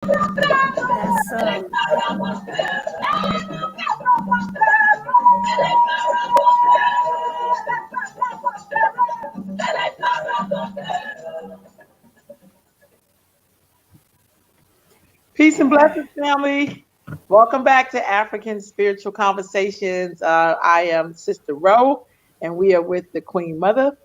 That's Peace and blessings, family. Welcome back to African Spiritual Conversations. I am Sister Ro, and we are with the Queen Mother,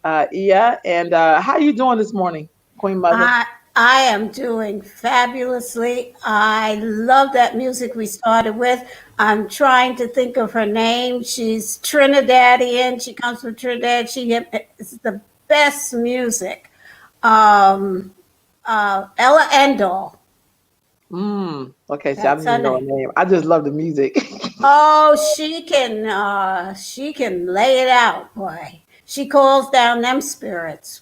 Ia. And how you doing this morning, Queen Mother? I I am doing fabulously. I love that music we started with. I'm trying to think of her name. She's Trinidadian. She comes from Trinidad. It's the best music. Um, Ella Endall. Okay, so I That's don't her even know her name. name. I just love the music. Oh, she can lay it out, boy. She calls down them spirits.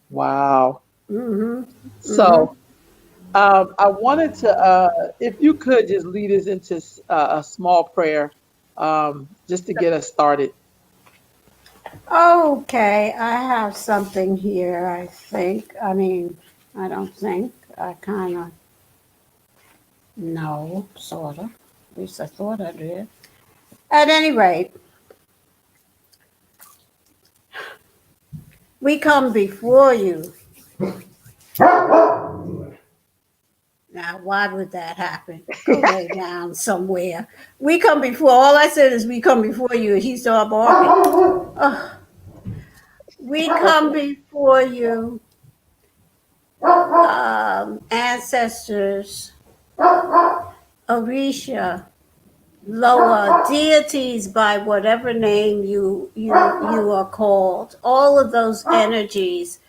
Wow. Mm-hmm. Mm-hmm. So I wanted to, if you could just lead us into a small prayer, just to get us started. Okay, I have something here, I think. I mean, I don't think. I kind of know, sort of. At least I thought I did. At any rate, we come before you. Now, why would that happen? Go lay down somewhere. We come before, all I said is we come before you, and he started barking. Oh, we come before you, ancestors, Orisha, lower deities by whatever name you are called, all of those energies.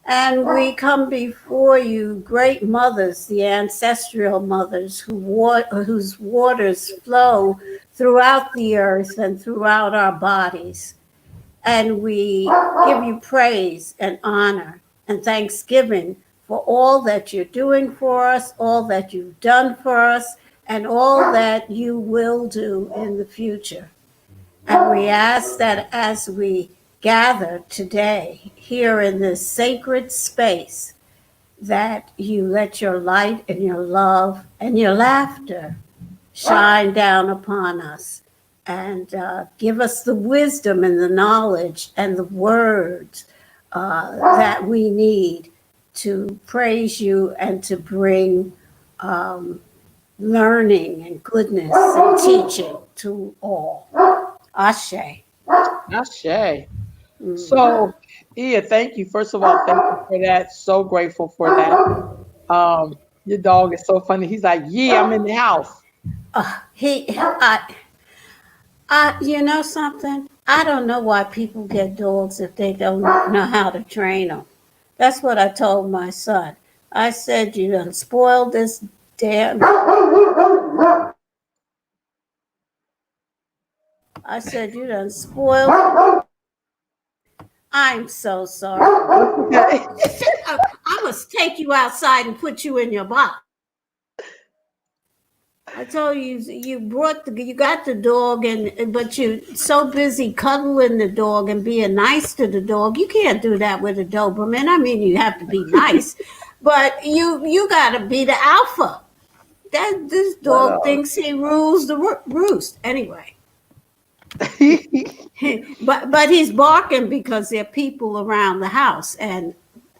And we come before you, great mothers, the ancestral mothers whose waters flow throughout the earth and throughout our bodies. And we give you praise and honor and thanksgiving for all that you're doing for us, all that you've done for us, and all that you will do in the future. And we ask that as we gather today here in this sacred space, that you let your light and your love and your laughter shine down upon us and give us the wisdom and the knowledge and the words that we need to praise you and to bring um, learning and goodness and teaching to all. Ashe. Ashe. Mhm. So, Ia, thank you. First of all, thank you for that. So grateful for that. Your dog is so funny. He's like, "Yeah, I'm in the house." You know something? I don't know why people get dogs if they don't know how to train them. That's what I told my son. I said, you done spoiled this damn. I said, you done spoiled. I'm so sorry. That's okay. I must take you outside and put you in your box. I told you you got the dog and but you so busy cuddling the dog and being nice to the dog. You can't do that with a Doberman. I mean, you have to be nice, but you got to be the alpha. That this But dog thinks he rules the roost. Anyway, but he's barking because there are people around the house and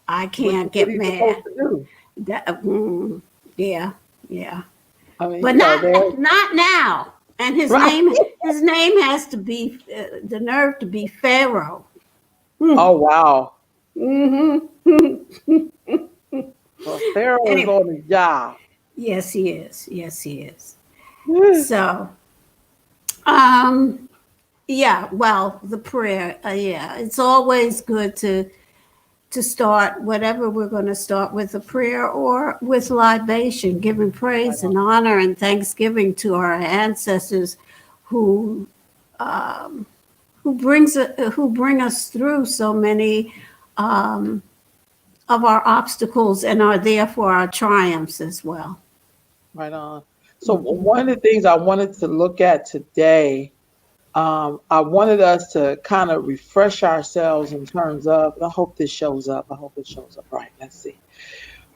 I which can't is what get he's supposed mad. to do. That, yeah, yeah. I mean, But not now. And right. his name has to be the nerve to be Pharaoh. Oh wow. Mm-hmm. Well, Pharaoh is Anyway, on the job. yes, he is. Yes, he is. So, um, yeah. Well, the prayer. Yeah, it's always good to start whatever we're going to start with a prayer or with libation, giving Right praise on. and honor and thanksgiving to our ancestors who um, who bring us through so many um, of our obstacles and are there for our triumphs as well. Right on. So Mhm. one of the things I wanted to look at today, I wanted us to kind of refresh ourselves in terms of. I hope this shows up. I hope it shows up right. Let's see.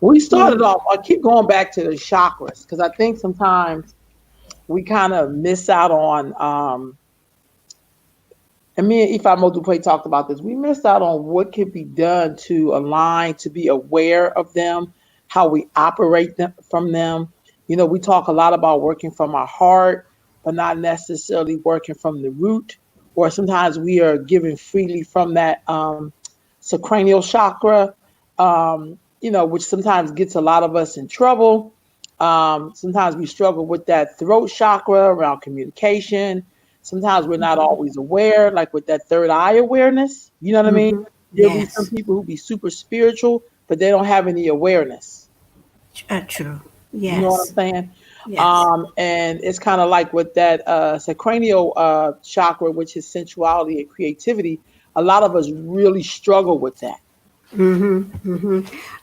We started off, I keep going back to the chakras because I think sometimes we kind of miss out on, and me and Ifa Modupe talked about this. We missed out on what could be done to align, to be aware of them, how we operate them, from them. You know, we talk a lot about working from our heart, but not necessarily working from the root. Or sometimes we are giving freely from that sacranial chakra, you know, which sometimes gets a lot of us in trouble. Sometimes we struggle with that throat chakra around communication. Sometimes we're not always aware, like with that third eye awareness. You know what I mean? There'll be some Yes, people who be super spiritual, but they don't have any awareness. true. You know what Yes, I'm saying? yes. And it's kind of like with that sacranial chakra, which is sensuality and creativity. A lot of us really struggle with that. You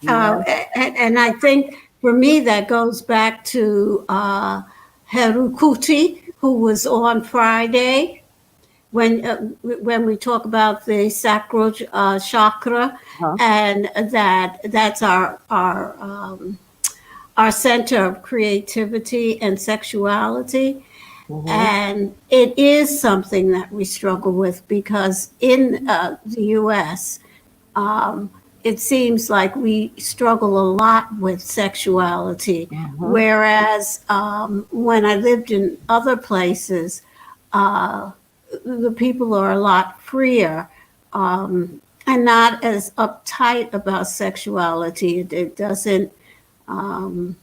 know? And I think for me that goes back to Herukuti, who was on Friday when we talk about the sacral chakra, Huh? and that's our center of creativity and sexuality. Hmm. And it is something that we struggle with because in the US, um, it seems like we struggle a lot with sexuality. Hmm. Whereas when I lived in other places, uh, the people are a lot freer and not as uptight about sexuality. It doesn't. Um,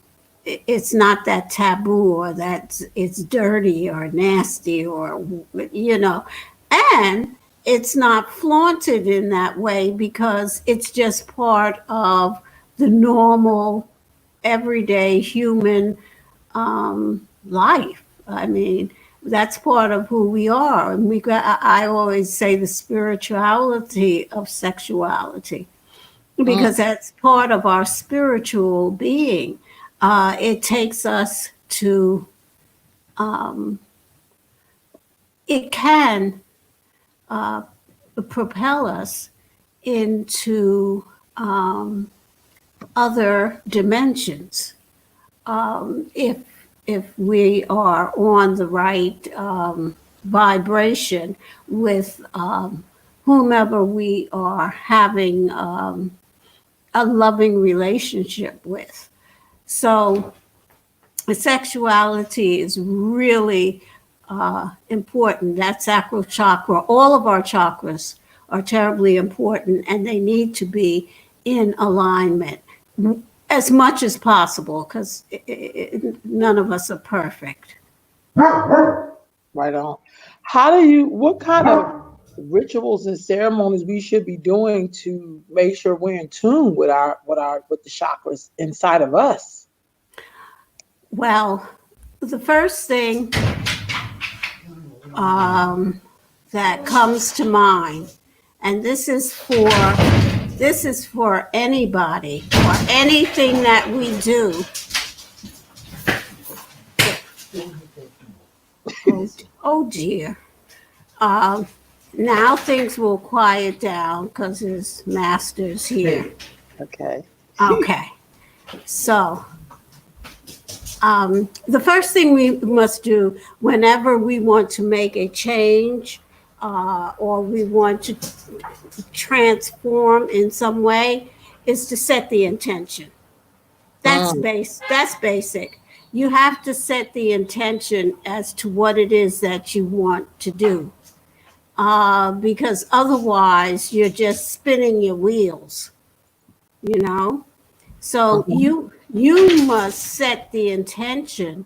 it's not that taboo or that it's dirty or nasty or and it's not flaunted in that way because it's just part of the normal everyday human life. I mean, that's part of who we are, and we got, I always say the spirituality of sexuality because that's part of our spiritual being. It takes us to, um, it can propel us into other dimensions if we are on the right vibration with whomever we are having a loving relationship with. So sexuality is really important. That sacral chakra, all of our chakras are terribly important and they need to be in alignment as much as possible because none of us are perfect. Right on. What kind of rituals and ceremonies we should be doing to make sure we're in tune with with the chakras inside of us? Well, the first thing that comes to mind, and this is for anybody or anything that we do. Oh dear. Um, Now things will quiet down because his master's here. Okay. Okay, so the first thing we must do whenever we want to make a change or we want to transform in some way is to set the intention. Mm, That's basic. You have to set the intention as to what it is that you want to do. Because otherwise you're just spinning your wheels, you know? So mhm. you must set the intention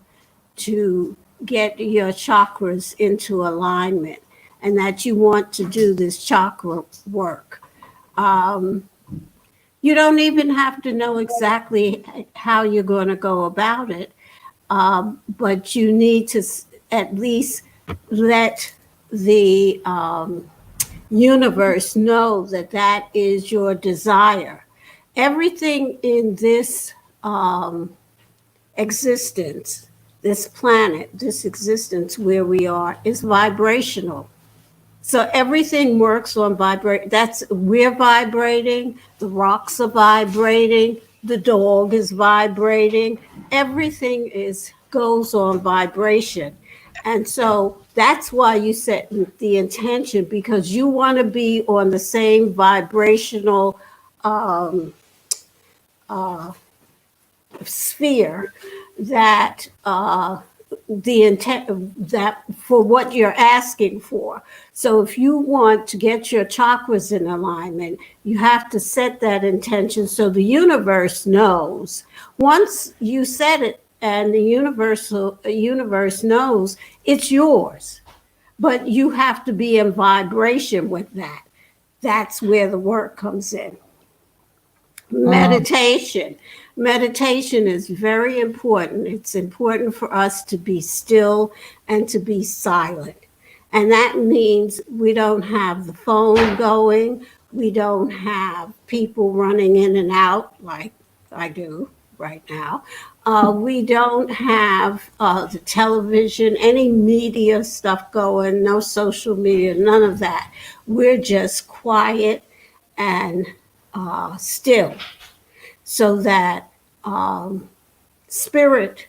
to get your chakras into alignment and that you want to do this chakra work. Um, you don't even have to know exactly how you're going to go about it, but you need to at least let the universe know that that is your desire. Everything in this existence, this planet, this existence where we are, is vibrational. So everything works on vibrate. That's we're vibrating. The rocks are vibrating. the dog is vibrating. Everything goes on vibration. And so that's why you set the intention, because you want to be on the same vibrational um, uh, sphere that the intent that for what you're asking for. So if you want to get your chakras in alignment, you have to set that intention so the universe knows. Once you set it and the universe knows, it's yours. But you have to be in vibration with that. That's where the work comes in. Meditation. Meditation is very important. It's important for us to be still and to be silent. And that means we don't have the phone going. We don't have people running in and out like I do right now. We don't have the television, any media stuff going, no social media, none of that. We're just quiet and still, so that spirit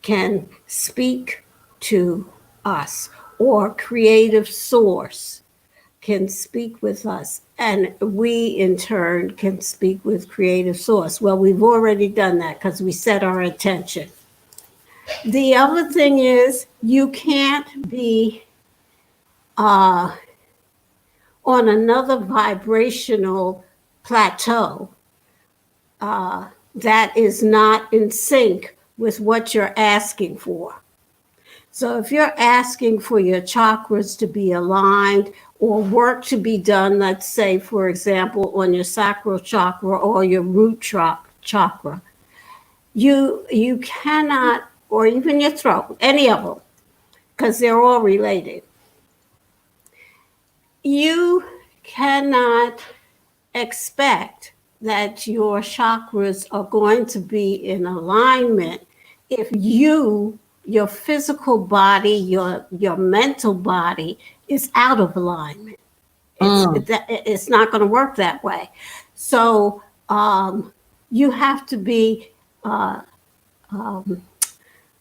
can speak to us, or creative source can speak with us, and we in turn can speak with creative source. Well, we've already done that because we set our intention. The other thing is, you can't be on another vibrational plateau that is not in sync with what you're asking for. So if you're asking for your chakras to be aligned or work to be done, let's say, for example, on your sacral chakra or your root chakra, you cannot, or even your throat, any of them, because they're all related. You cannot expect that your chakras are going to be in alignment if your physical body, your mental body is out of alignment. It's not going to work that way. So you have to be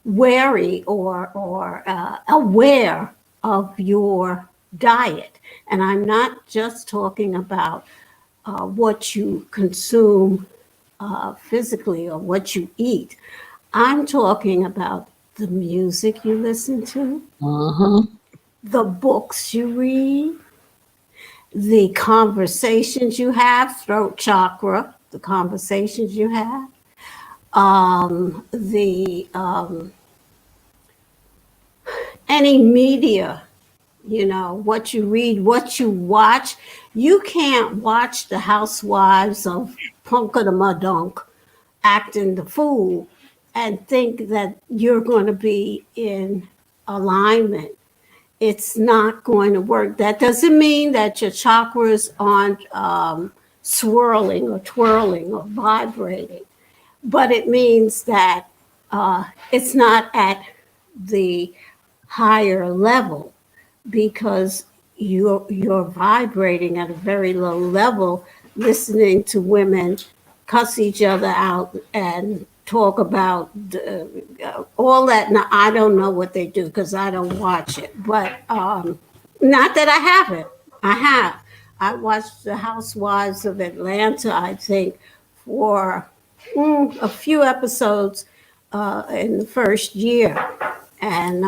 wary or aware of your diet. And I'm not just talking about what you consume physically or what you eat. I'm talking about the music you listen to, the books you read, the conversations you have, throat chakra, the conversations you have, any media, what you read, what you watch. You can't watch the housewives of Punkadama acting the fool and think that you're going to be in alignment. It's not going to work. That doesn't mean that your chakras aren't swirling or twirling or vibrating, but it means that it's not at the higher level, because you're vibrating at a very low level, listening to women cuss each other out and talk about all that. Now, I don't know what they do because I don't watch it, but not that I haven't. I have. I watched the Housewives of Atlanta, I think, for a few episodes in the first year. And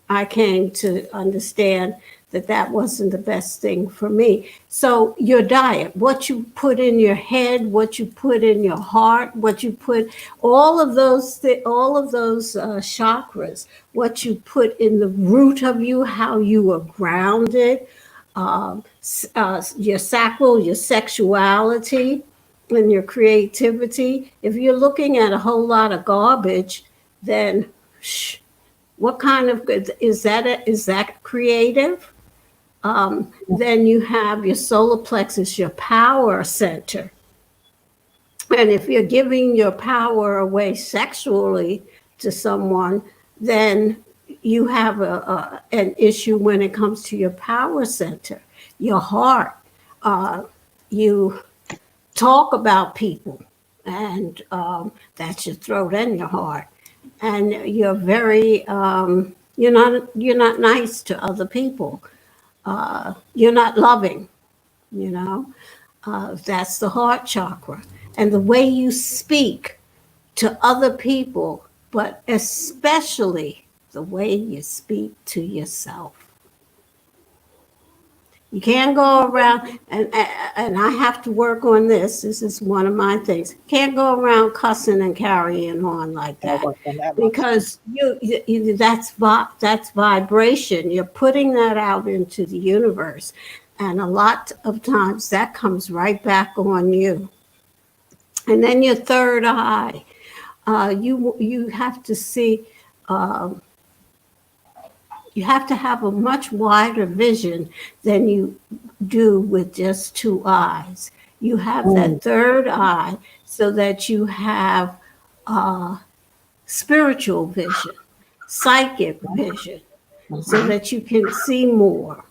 I came to understand that wasn't the best thing for me. So your diet, what you put in your head, what you put in your heart, what you put, all of those chakras, what you put in the root of you, how you are grounded, your sacral, your sexuality, and your creativity. If you're looking at a whole lot of garbage, then what kind of is that? Is that creative? Then you have your solar plexus, your power center. And if you're giving your power away sexually to someone, then you have an issue when it comes to your power center, your heart. You talk about people. and that's your throat and your heart. And you're very you're not nice to other people. You're not loving. You know, that's the heart chakra, and the way you speak to other people, but especially the way you speak to yourself. You can't go around, and I have to work on this. This is one of my things. Can't go around cussing and carrying on like I'll that, work on that one. because that's vibration. You're putting that out into the universe, and a lot of times that comes right back on you. And then your third eye, you have to see. Um, you have to have a much wider vision than you do with just two eyes. You have that third eye so that you have spiritual vision, psychic vision, so that you can see more.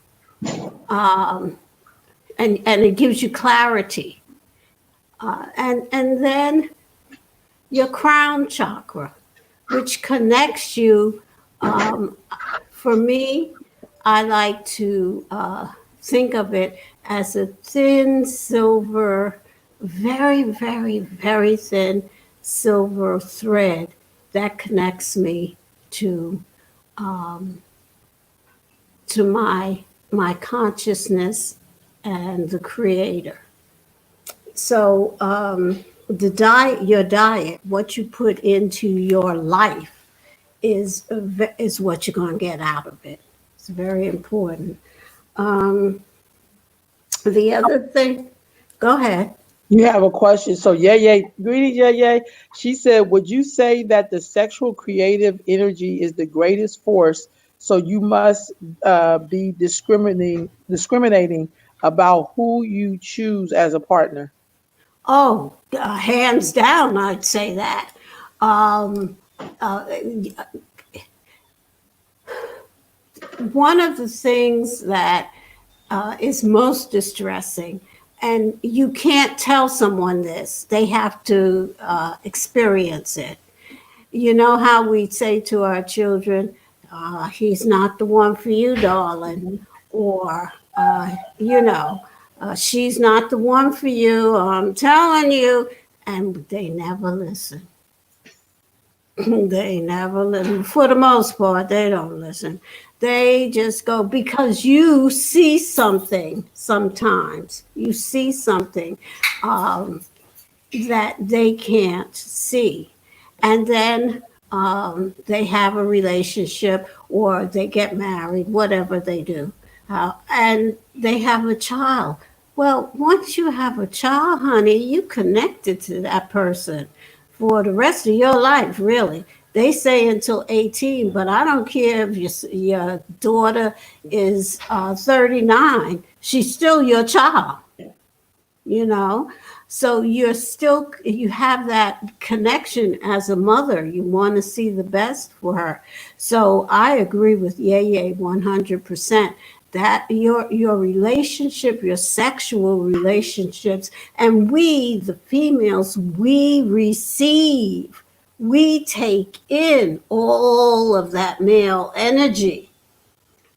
And it gives you clarity. And then your crown chakra, which connects you. For me, I like to think of it as a thin silver, very, very, very thin silver thread that connects me to my consciousness and the creator. So your diet, what you put into your life, is what you're going to get out of it. It's very important. The other thing, go ahead. You have a question. So greetings, Yay. She said, would you say that the sexual creative energy is the greatest force? So you must be discriminating about who you choose as a partner. Oh, hands down, I'd say that. Um, uh, One of the things that is most distressing, and you can't tell someone this, they have to experience it. You know how we say to our children, he's not the one for you, darling, or, she's not the one for you, I'm telling you, and they never listen. They never listen. For the most part, they don't listen. They just go because you see something sometimes. You see something that they can't see. And then they have a relationship or they get married, whatever they do. And they have a child. Well, once you have a child, honey, you connected to that person for the rest of your life, really. They say until 18, but I don't care if your daughter is 39, she's still your child, you know? So you have that connection as a mother. You want to see the best for her. So I agree with Yeye 100% that your relationship, your sexual relationships, and we, the females, we receive, we take in all of that male energy.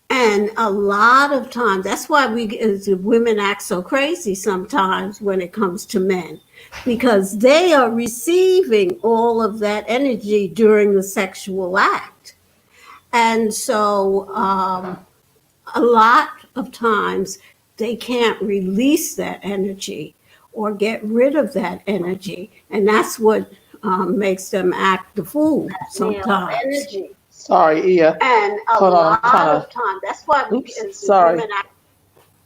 And a lot of times, that's why women act so crazy sometimes when it comes to men, because they are receiving all of that energy during the sexual act. And so a lot of times they can't release that energy or get rid of that energy. And that's what makes them act the fool sometimes. Energy. Sorry, Ia. And a lot of time. That's why sorry. Women act.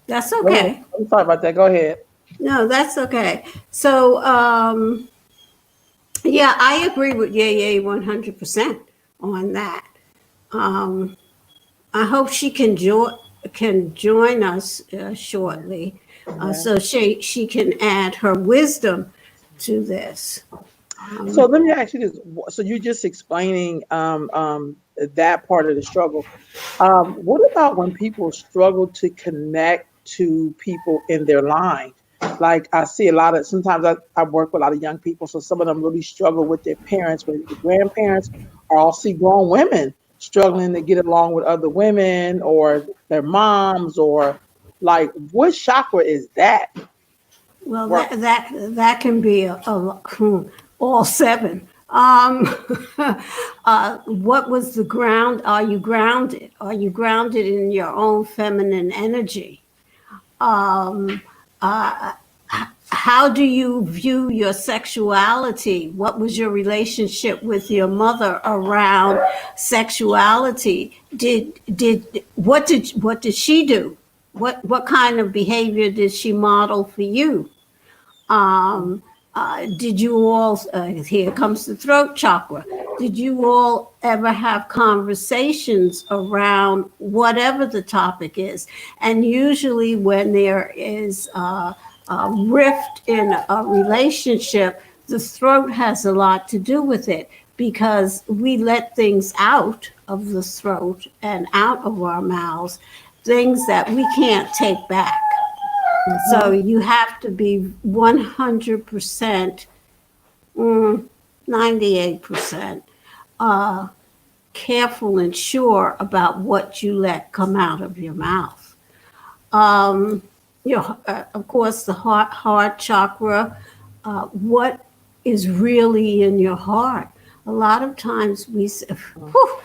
That's okay. I'm sorry about that. Go ahead. No, that's okay. So, yeah, I agree with Yeye 100% on that. I hope she can join us shortly, so she can add her wisdom to this. So let me ask you this. So you're just explaining that part of the struggle. What about when people struggle to connect to people in their line? Like I see sometimes I work with a lot of young people, so some of them really struggle with their parents, with the grandparents, or I'll see grown women struggling to get along with other women or their moms, or like, what chakra is that? Well, Work. that can be all seven. What was the ground? Are you grounded? Are you grounded in your own feminine energy? Um, how do you view your sexuality? What was your relationship with your mother around sexuality? What did she do? What kind of behavior did she model for you? Um, did you all, here comes the throat chakra. Did you all ever have conversations around whatever the topic is? And usually, when there is a rift in a relationship, the throat has a lot to do with it because we let things out of the throat and out of our mouths, things that we can't take back. So you have to be 100%, 98% careful and sure about what you let come out of your mouth. Um, of course, the heart chakra, what is really in your heart? A lot of times we say, whew,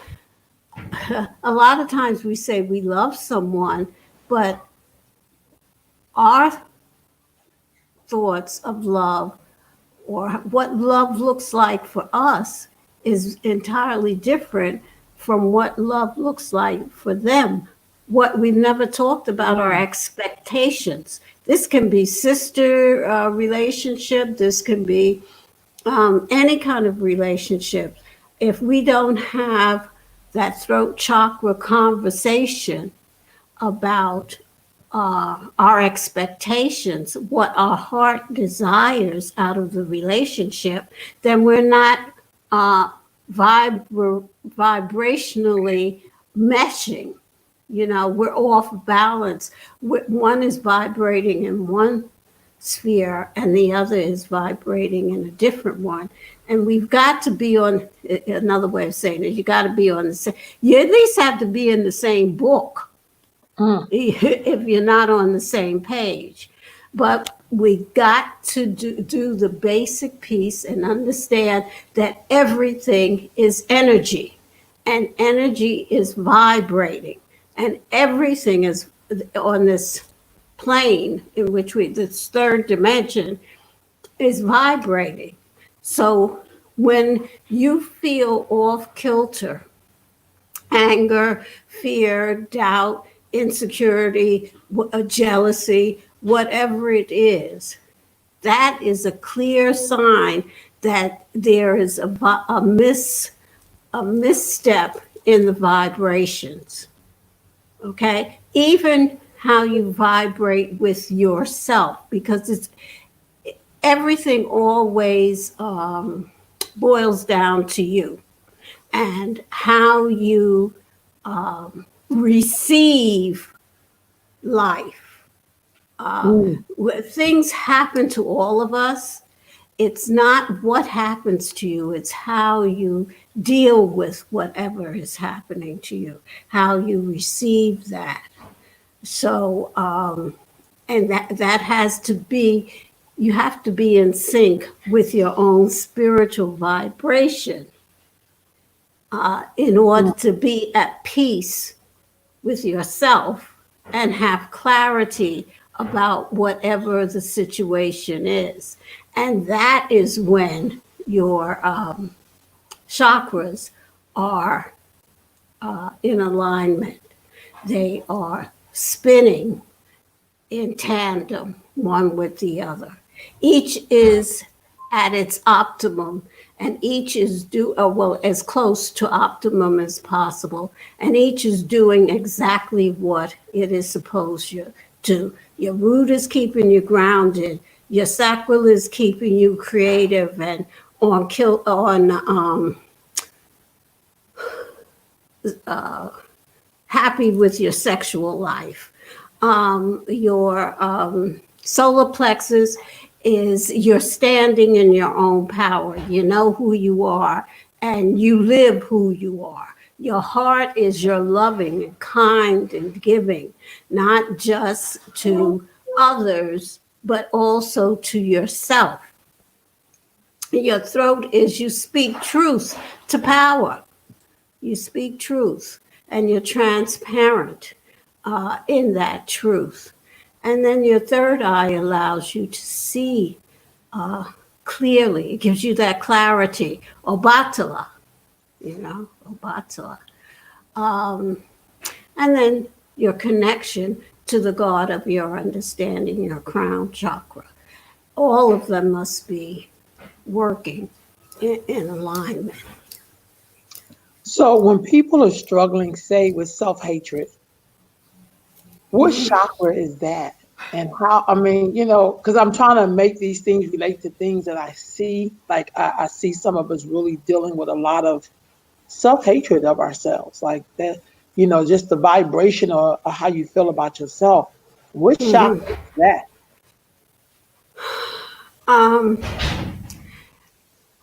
a lot of times we say we love someone, but our thoughts of love or what love looks like for us is entirely different from what love looks like for them. What we've never talked about are expectations. This can be sister relationship. This can be any kind of relationship. If we don't have that throat chakra conversation about our expectations, what our heart desires out of the relationship, then we're not vibrationally meshing. You know, we're off balance. One is vibrating in one sphere and the other is vibrating in a different one. And we've got to be on, another way of saying it, you got to be on the same, you at least have to be in the same book if you're not on the same page. But we got to do the basic piece and understand that everything is energy and energy is vibrating and everything is on this plane in which this third dimension is vibrating. So when you feel off kilter, anger, fear, doubt, insecurity, jealousy, whatever it is, that is a clear sign that there is a misstep in the vibrations. Okay? Even how you vibrate with yourself, because it's everything always boils down to you and how you receive life. Things happen to all of us. It's not what happens to you, it's how you deal with whatever is happening to you, how you receive that. So, and that has to be, you have to be in sync with your own spiritual vibration in order to be at peace with yourself and have clarity about whatever the situation is. And that is when your chakras are in alignment. They are spinning in tandem, one with the other. Each is at its optimum, and each is as close to optimum as possible, and each is doing exactly what it is supposed to. Your root is keeping you grounded. Your sacral is keeping you creative and happy with your sexual life. Your Solar plexus is you're standing in your own power. You know who you are and you live who you are. Your heart is your loving and kind and giving, not just to others, but also to yourself. Your throat is you speak truth to power. You speak truth and you're transparent in that truth. And then your third eye allows you to see clearly. It gives you that clarity. Obatala, Obatala. And then your connection to the God of your understanding, your crown chakra. All of them must be working in alignment. So when people are struggling, say, with self-hatred, what chakra is that? And how, I mean, because I'm trying to make these things relate to things that I see. Like I see some of us really dealing with a lot of self-hatred of ourselves. Like that, just the vibration or how you feel about yourself. What chakra is that?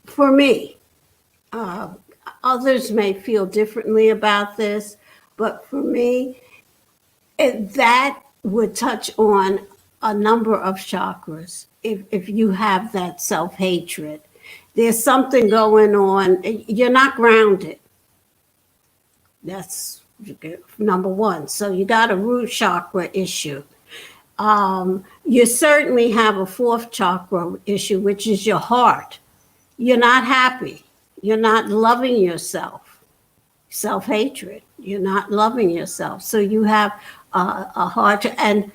For me, others may feel differently about this, but for me, that would touch on a number of chakras. If you have that self-hatred, there's something going on. You're not grounded. That's number one. So you got a root chakra issue. You certainly have a fourth chakra issue, which is your heart. You're not happy. You're not loving yourself. Self-hatred. You're not loving yourself. So you have a heart. And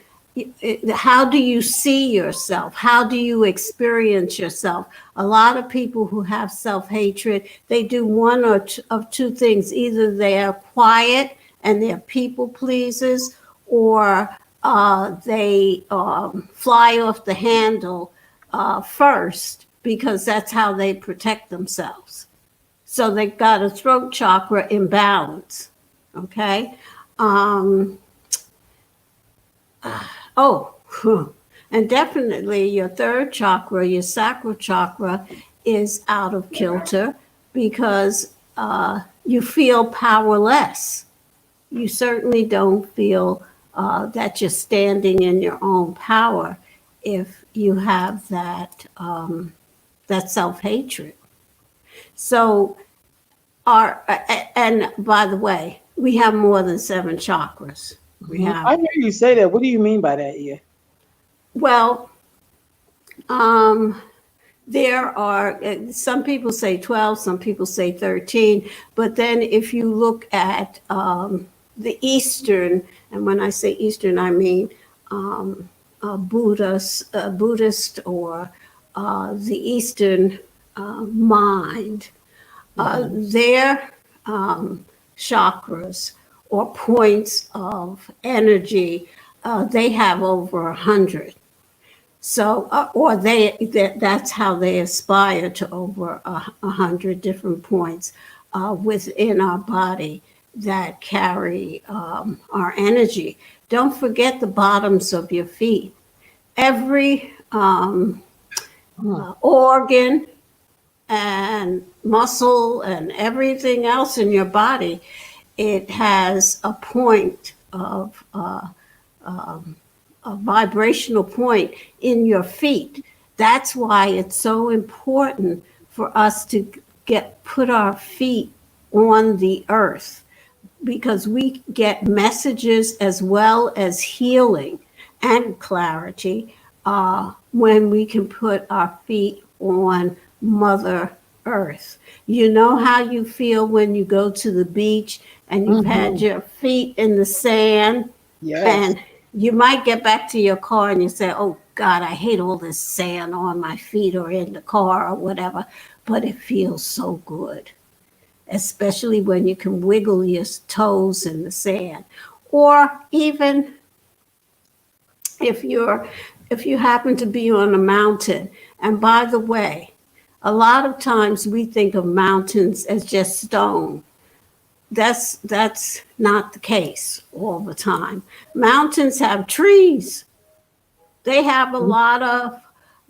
how do you see yourself? How do you experience yourself? A lot of people who have self-hatred, they do one or of two things. Either they're quiet and they're people pleasers, or they fly off the handle first, because that's how they protect themselves. So they've got a throat chakra imbalance. Okay. And definitely your third chakra, your sacral chakra, is out of kilter because you feel powerless. You certainly don't feel that you're standing in your own power if you have that self-hatred. So and by the way, we have more than 7 chakras. I hear you say that. What do you mean by that, Ia? Well, there are, some people say 12, some people say 13, but then if you look at the Eastern, and when I say Eastern, I mean Buddhist or the Eastern mind, their chakras or points of energy, they have over 100. So, or that's how they aspire to over 100 different points within our body that carry our energy. Don't forget the bottoms of your feet. Every organ and muscle and everything else in your body, it has a point of a vibrational point in your feet. That's why it's so important for us to put our feet on the earth, because we get messages as well as healing and clarity when we can put our feet on Mother Earth. You know how you feel when you go to the beach and you've had your feet in the sand? Yes. And you might get back to your car and you say, oh God, I hate all this sand on my feet or in the car or whatever, but it feels so good, especially when you can wiggle your toes in the sand. Or even if you happen to be on a mountain. And by the way, a lot of times we think of mountains as just stone. That's not the case all the time. Mountains have trees. They have a lot of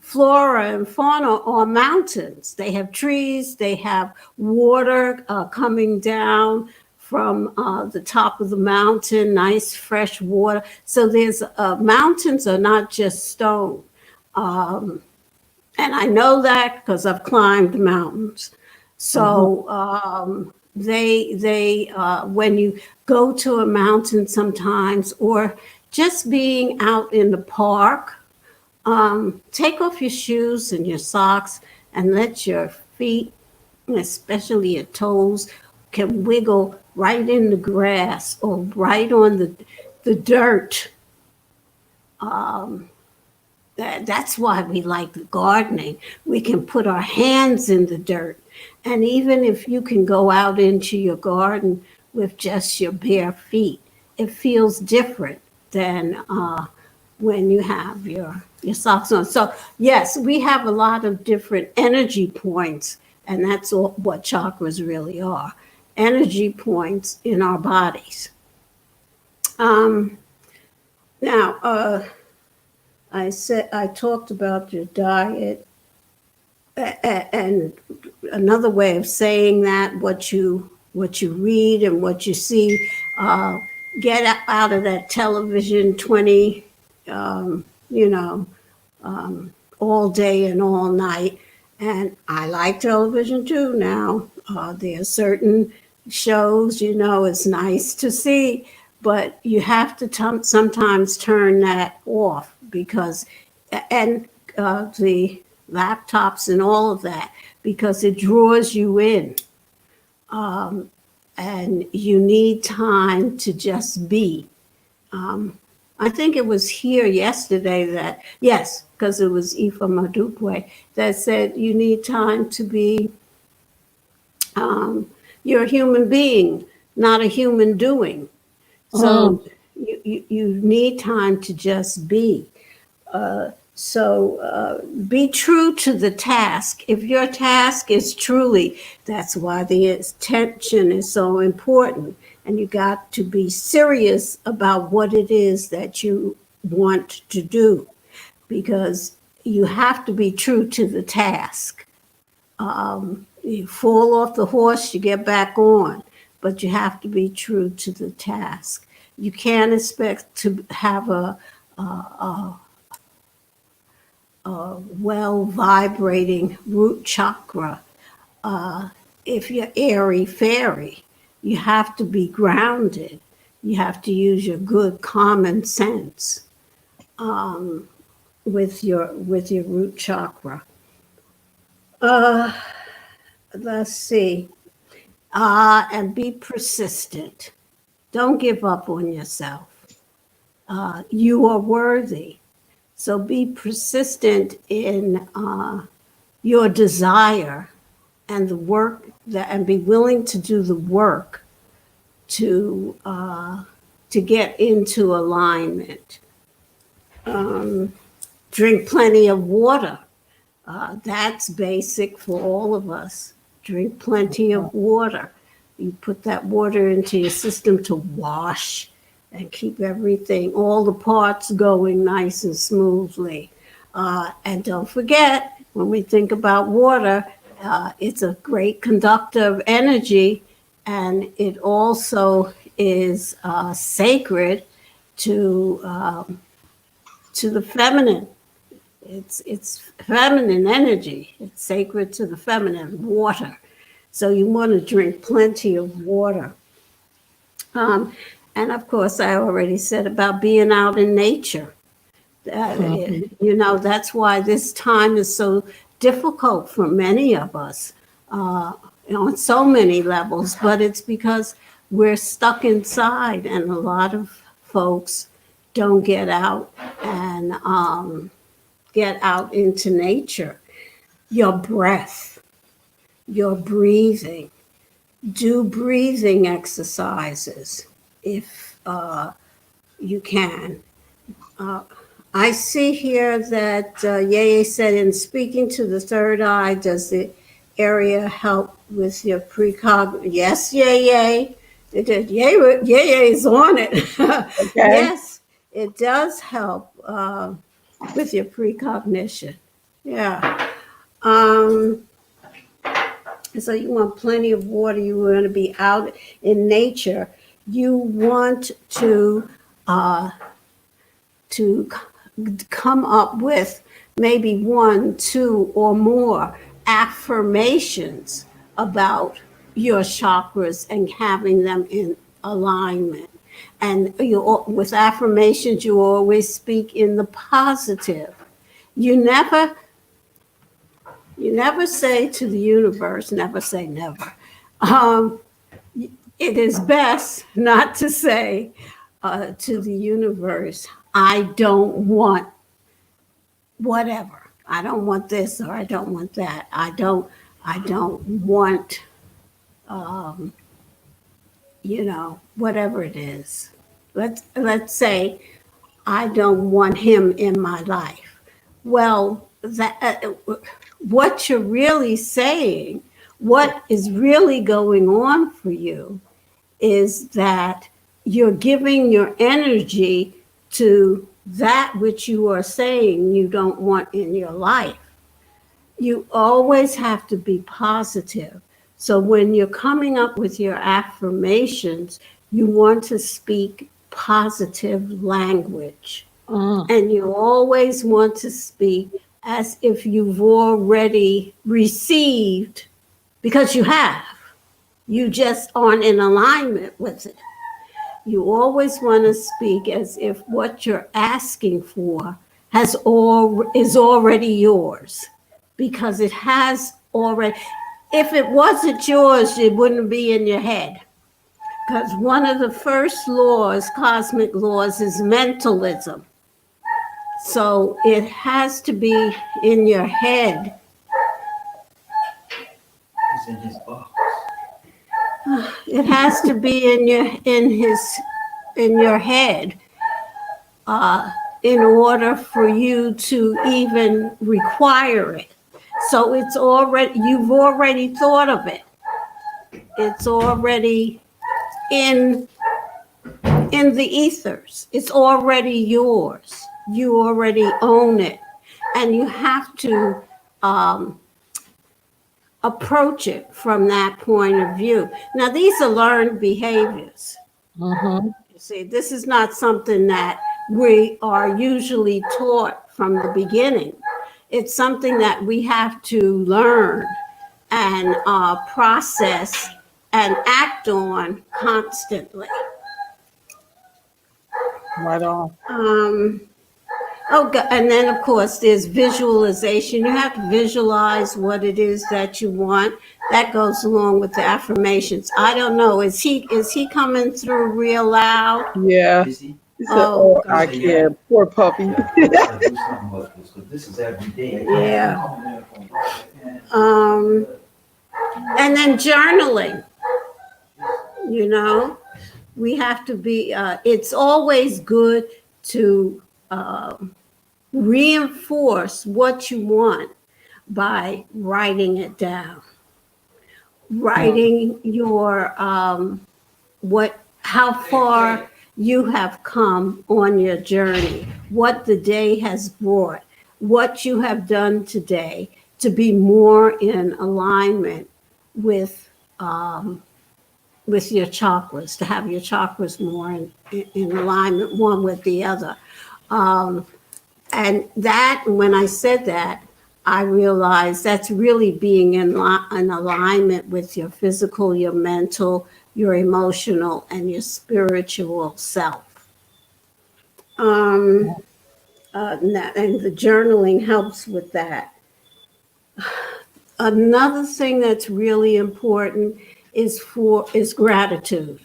flora and fauna on mountains. They have trees, they have water coming down from the top of the mountain, nice fresh water. So there's mountains are not just stone. And I know that because I've climbed mountains. So they when you go to a mountain sometimes, or just being out in the park, take off your shoes and your socks and let your feet, especially your toes, can wiggle right in the grass or right on the dirt. That's why we like gardening. We can put our hands in the dirt. And even if you can go out into your garden with just your bare feet, it feels different than when you have your socks on. So yes, we have a lot of different energy points, and that's all, what chakras really are, energy points in our bodies. Now, I talked about your diet, and another way of saying that, what you read and what you see. Get out of that television 20, all day and all night. And I like television too now. There are certain shows, it's nice to see, but you have to sometimes turn that off because, and the laptops and all of that, because it draws you in. And you need time to just be. I think it was here yesterday that, yes, because it was Ifa Madukwe, that said you need time to be, you're a human being, not a human doing. So you need time to just be. So be true to the task. If your task is truly, that's why the attention is so important. And you got to be serious about what it is that you want to do, because you have to be true to the task. You fall off the horse, you get back on, but you have to be true to the task. You can't expect to have a well vibrating root chakra if you're airy fairy. You have to be grounded. You have to use your good common sense with your root chakra. Let's see. And be persistent. Don't give up on yourself. You are worthy. So be persistent in your desire and the work and be willing to do the work to get into alignment. Drink plenty of water. That's basic for all of us. Drink plenty of water. You put that water into your system to wash and keep everything, all the parts going nice and smoothly. And don't forget, when we think about water, it's a great conductor of energy, and it also is sacred to the feminine. It's feminine energy. It's sacred to the feminine, water. So you want to drink plenty of water. And of course, I already said about being out in nature. That's why this time is so difficult for many of us on so many levels, but it's because we're stuck inside, and a lot of folks don't get out and get out into nature. Your breath, your breathing. Do breathing exercises if you can. I see here that Yeye said, in speaking to the third eye, does the area help with your precognitive? Yes, Yeye. Yeye is on it. Okay. Yes, it does help with your precognition. Yeah. Um, so you want plenty of water. You want to be out in nature. You want uh, to come up with maybe 1, 2, or more affirmations about your chakras and having them in alignment. And with affirmations, you always speak in the positive. You never say to the universe, never say never. Um, it is best not to say to the universe, I don't want whatever. I don't want this or I don't want that. I don't want, whatever it is. Let's say I don't want him in my life. Well, what you're really saying, what is really going on for you is that you're giving your energy to that which you are saying you don't want in your life. You always have to be positive. So when you're coming up with your affirmations, you want to speak positive language. And you always want to speak as if you've already received, because you have. You just aren't in alignment with it. You always want to speak as if what you're asking for is already yours, because it has already. If it wasn't yours, it wouldn't be in your head. Because one of the first laws, cosmic laws, is mentalism. So it has to be in your head. It's in his box. It has to be in your head in order for you to even require it. So you've already thought of it. It's already in the ethers. It's already yours. You already own it. And you have to approach it from that point of view. Now, these are learned behaviors. Mm-hmm. You see, this is not something that we are usually taught from the beginning. It's something that we have to learn and process and act on constantly. Right on. And then of course there's visualization. You have to visualize what it is that you want. That goes along with the affirmations. I don't know. Is he coming through real loud? Yeah. Is he? He said, oh, I can't. Poor puppy. I gotta do something about this, 'cause this is every day. Yeah. And then journaling. We have to be. It's always good to reinforce what you want by writing it down. Writing your how far you have come on your journey, what the day has brought, what you have done today to be more in alignment with your chakras, to have your chakras more in alignment one with the other. And that, when I said that, I realized that's really being in alignment with your physical, your mental, your emotional, and your spiritual self. And the journaling helps with that. Another thing that's really important is gratitude.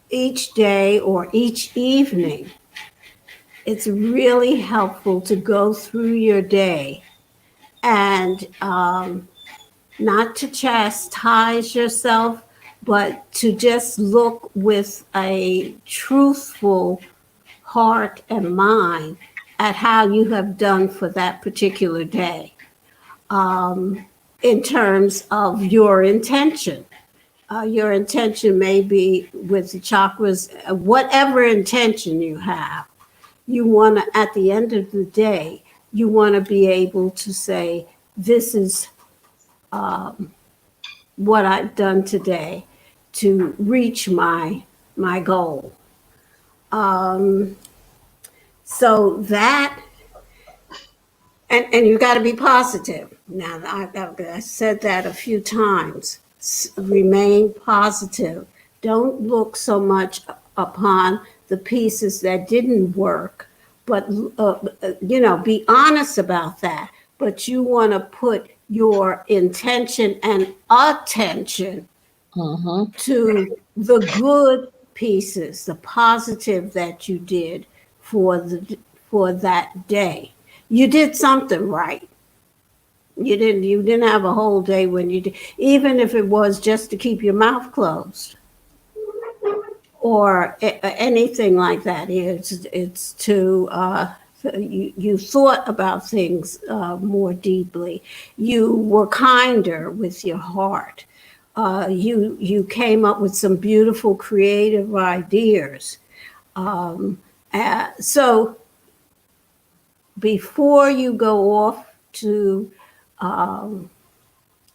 Each day or each evening, it's really helpful to go through your day and not to chastise yourself, but to just look with a truthful heart and mind at how you have done for that particular day, in terms of your intention. Your intention may be with the chakras, whatever intention you have. you want to, at the end of the day, you want to be able to say, this is what I've done today to reach my goal. So that, and you got to be positive. Now, I said that a few times. Remain positive. Don't look so much upon the pieces that didn't work, but be honest about that. But you want to put your intention and attention to the good pieces, the positive that you did for that day. You did something right. You didn't have a whole day when you did, even if it was just to keep your mouth closed or anything like that. It's to you thought about things more deeply. You were kinder with your heart. You came up with some beautiful creative ideas. So before you go off to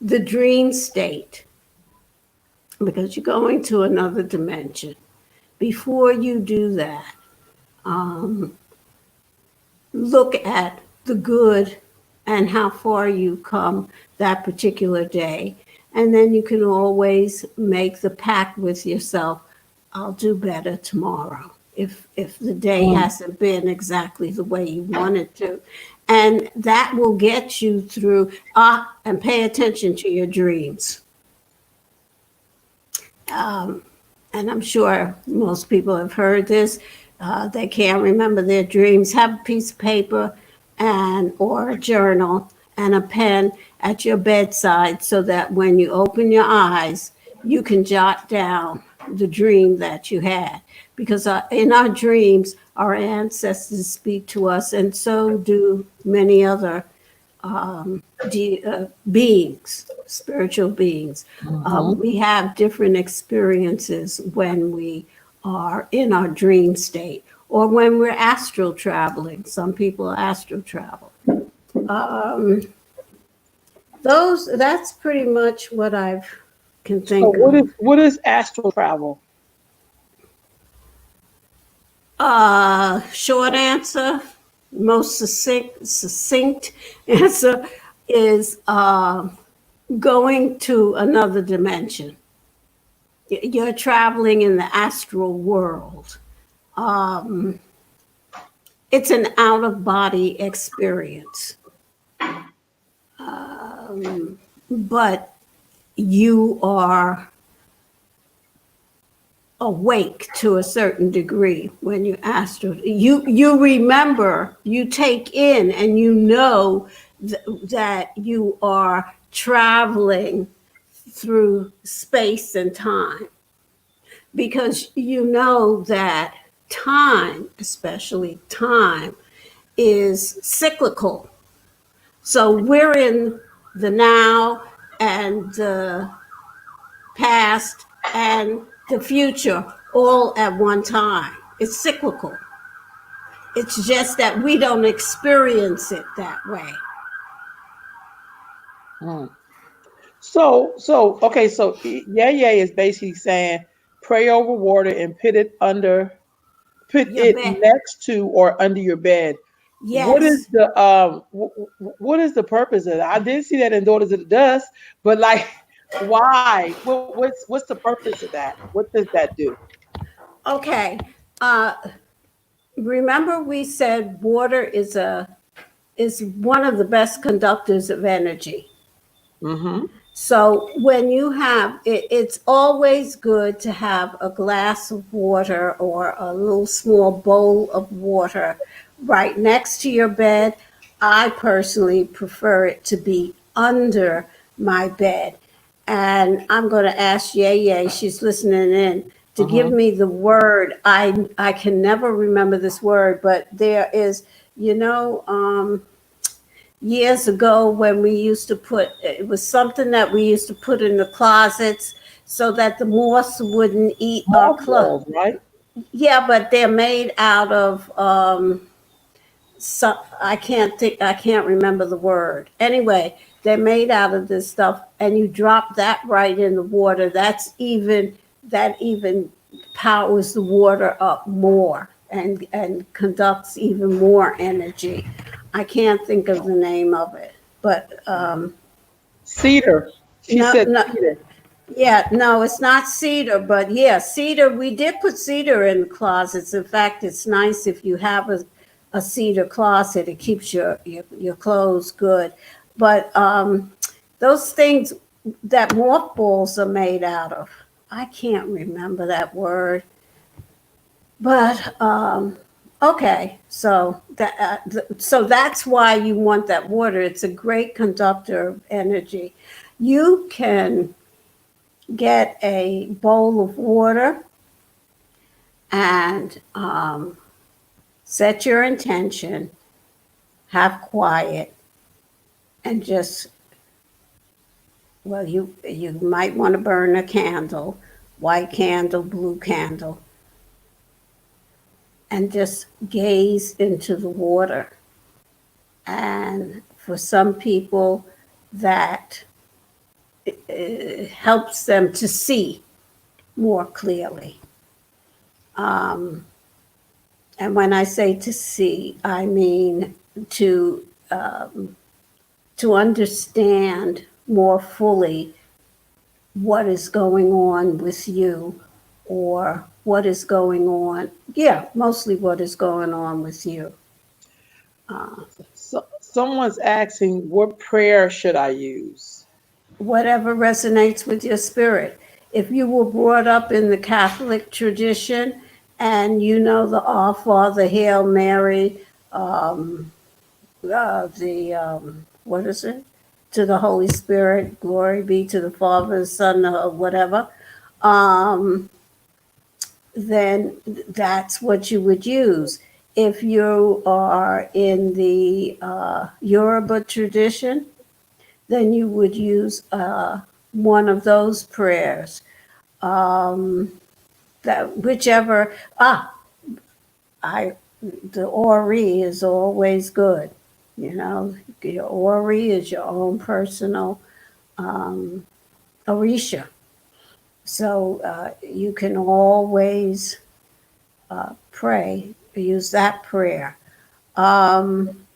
the dream state, because you're going to another dimension, before you do that, look at the good and how far you come that particular day. And then you can always make the pact with yourself, I'll do better tomorrow if the day hasn't been exactly the way you wanted to. And that will get you through, and pay attention to your dreams. And I'm sure most people have heard this. They can't remember their dreams. Have a piece of paper or a journal and a pen at your bedside so that when you open your eyes, you can jot down the dream that you had. Because in our dreams, our ancestors speak to us, and so do many other beings, spiritual beings. We have different experiences when we are in our dream state or when we're astral traveling. Some people astral travel. That's pretty much what I can think of. What is astral travel? Short answer, most succinct answer is going to another dimension. You're traveling in the astral world. It's an out-of-body experience. But you are awake to a certain degree when you astral. You remember, you take in, and you know that you are traveling through space and time, because you know that time, especially time, is cyclical. So we're in the now and the past and the future all at one time. It's cyclical. It's just that we don't experience it that way. So Yay is basically saying pray over water and put it next to or under your bed. Yes. What is the purpose of that? I did see that in Daughters of the Dust, but like, why? What's the purpose of that? What does that do? Okay. Remember we said water is one of the best conductors of energy. So when you have it's always good to have a glass of water or a little small bowl of water right next to your bed. I personally prefer it to be under my bed. And I'm going to ask Yay, she's listening in, to give me the word. I can never remember this word, but there is, years ago when we used to it was something that we used to put in the closets so that the moths wouldn't eat our clothes. Right? Yeah, but they're made out of so I can't remember the word. Anyway, they're made out of this stuff, and you drop that right in the water. That even powers the water up more and conducts even more energy. I can't think of the name of it, but Cedar. She no, said no, cedar. yeah, no, it's not cedar, but yeah, cedar. We did put cedar in the closets. In fact, it's nice if you have a cedar closet. It keeps your clothes good. But those things that mothballs are made out of, I can't remember that word. But okay, so that's why you want that water. It's a great conductor of energy. You can get a bowl of water and set your intention, have quiet, and just, well, you might want to burn a candle, white candle, blue candle, and just gaze into the water. And for some people, that helps them to see more clearly. Um, And when I say to see, I mean to to understand more fully what is going on with you, or what is going on. Yeah, mostly what is going on with you. Uh, So, someone's asking, what prayer should I use? Whatever resonates with your spirit. If you were brought up in the Catholic tradition and you know the Our Father, Hail Mary, um, the what is it? To the Holy Spirit, glory be to the Father, the Son, or whatever. Um, then that's what you would use. If you are in the Yoruba tradition, then you would use one of those prayers. Um, that whichever I the Ori is always good. You know, your Ori is your own personal um, Orisha. So you can always pray, use that prayer. Um,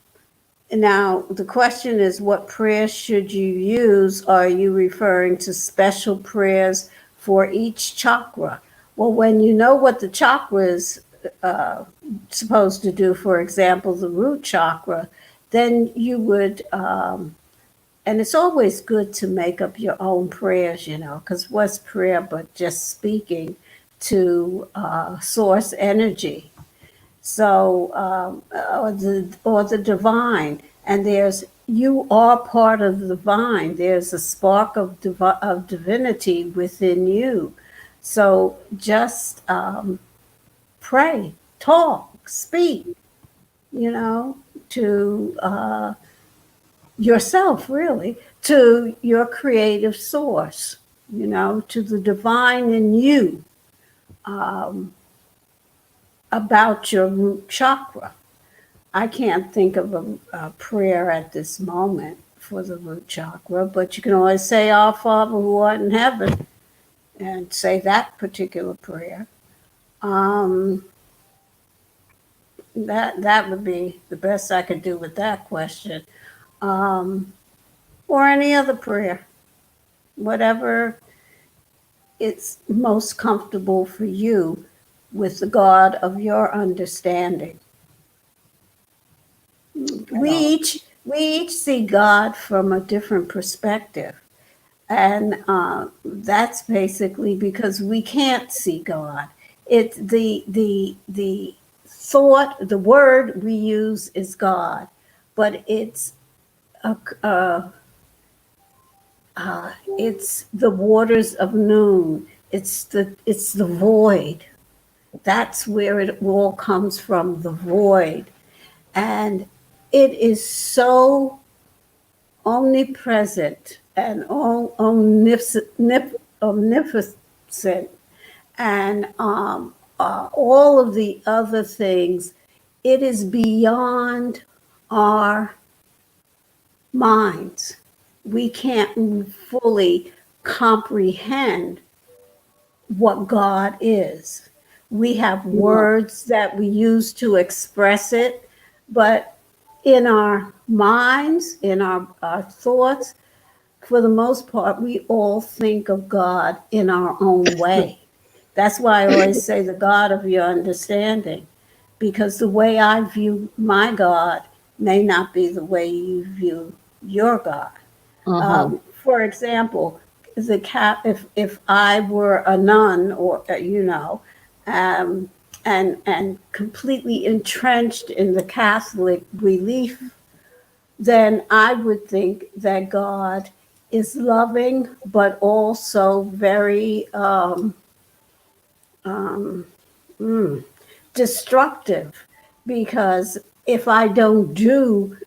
Now, the question is, what prayers should you use? Are you referring to special prayers for each chakra? Well, when you know what the chakra is supposed to do, for example, the root chakra, then you would, and it's always good to make up your own prayers, you know, because what's prayer but just speaking to source energy? So or the divine, and there's, you are part of the divine. There's a spark of of divinity within you. So just pray, talk, speak, you know, to yourself, really, to your creative source, you know, to the divine in you, um, about your root chakra. I can't think of a prayer at this moment for the root chakra, but you can always say, Our Father who art in heaven, and say that particular prayer. Um, that would be the best I could do with that question. Um, or any other prayer, whatever it's most comfortable for you with the God of your understanding. Right on. We each see God from a different perspective. And that's basically because we can't see God. It's the thought, the word we use is God, but a, uh, it's the waters of noon. It's the void. That's where it all comes from, the void, and it is so omnipresent and omnipotent and all of the other things, it is beyond our minds. We can't fully comprehend what God is. We have words that we use to express it, but in our minds, in our thoughts, for the most part, we all think of God in our own way. That's why I always say the God of your understanding, because the way I view my God may not be the way you view your God. For example, if I were a nun, or and completely entrenched in the Catholic belief, then I would think that God is loving, but also very destructive, because if I don't do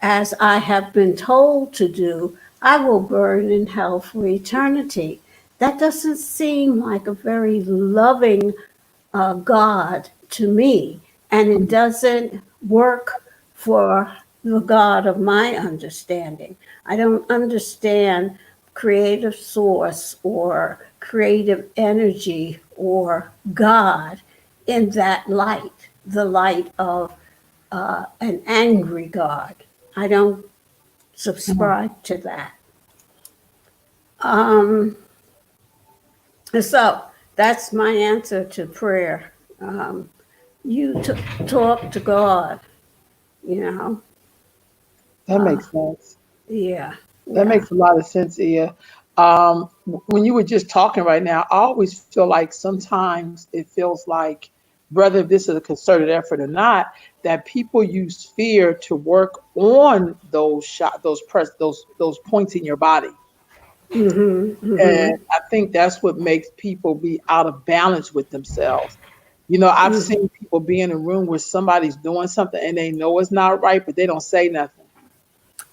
as I have been told to do, I will burn in hell for eternity. That doesn't seem like a very loving God to me, and it doesn't work for the God of my understanding. I don't understand creative source or creative energy or God in that light, the light of an angry God. I don't subscribe to that. So that's my answer to prayer. You talk to God, you know. That makes sense. Yeah. That Yeah. makes a lot of sense, Ia. When you were just talking right now, I always feel like sometimes it feels like, whether this is a concerted effort or not, that people use fear to work on those points in your body. And I think that's what makes people be out of balance with themselves. I've seen people be in a room where somebody's doing something and they know it's not right, but they don't say nothing.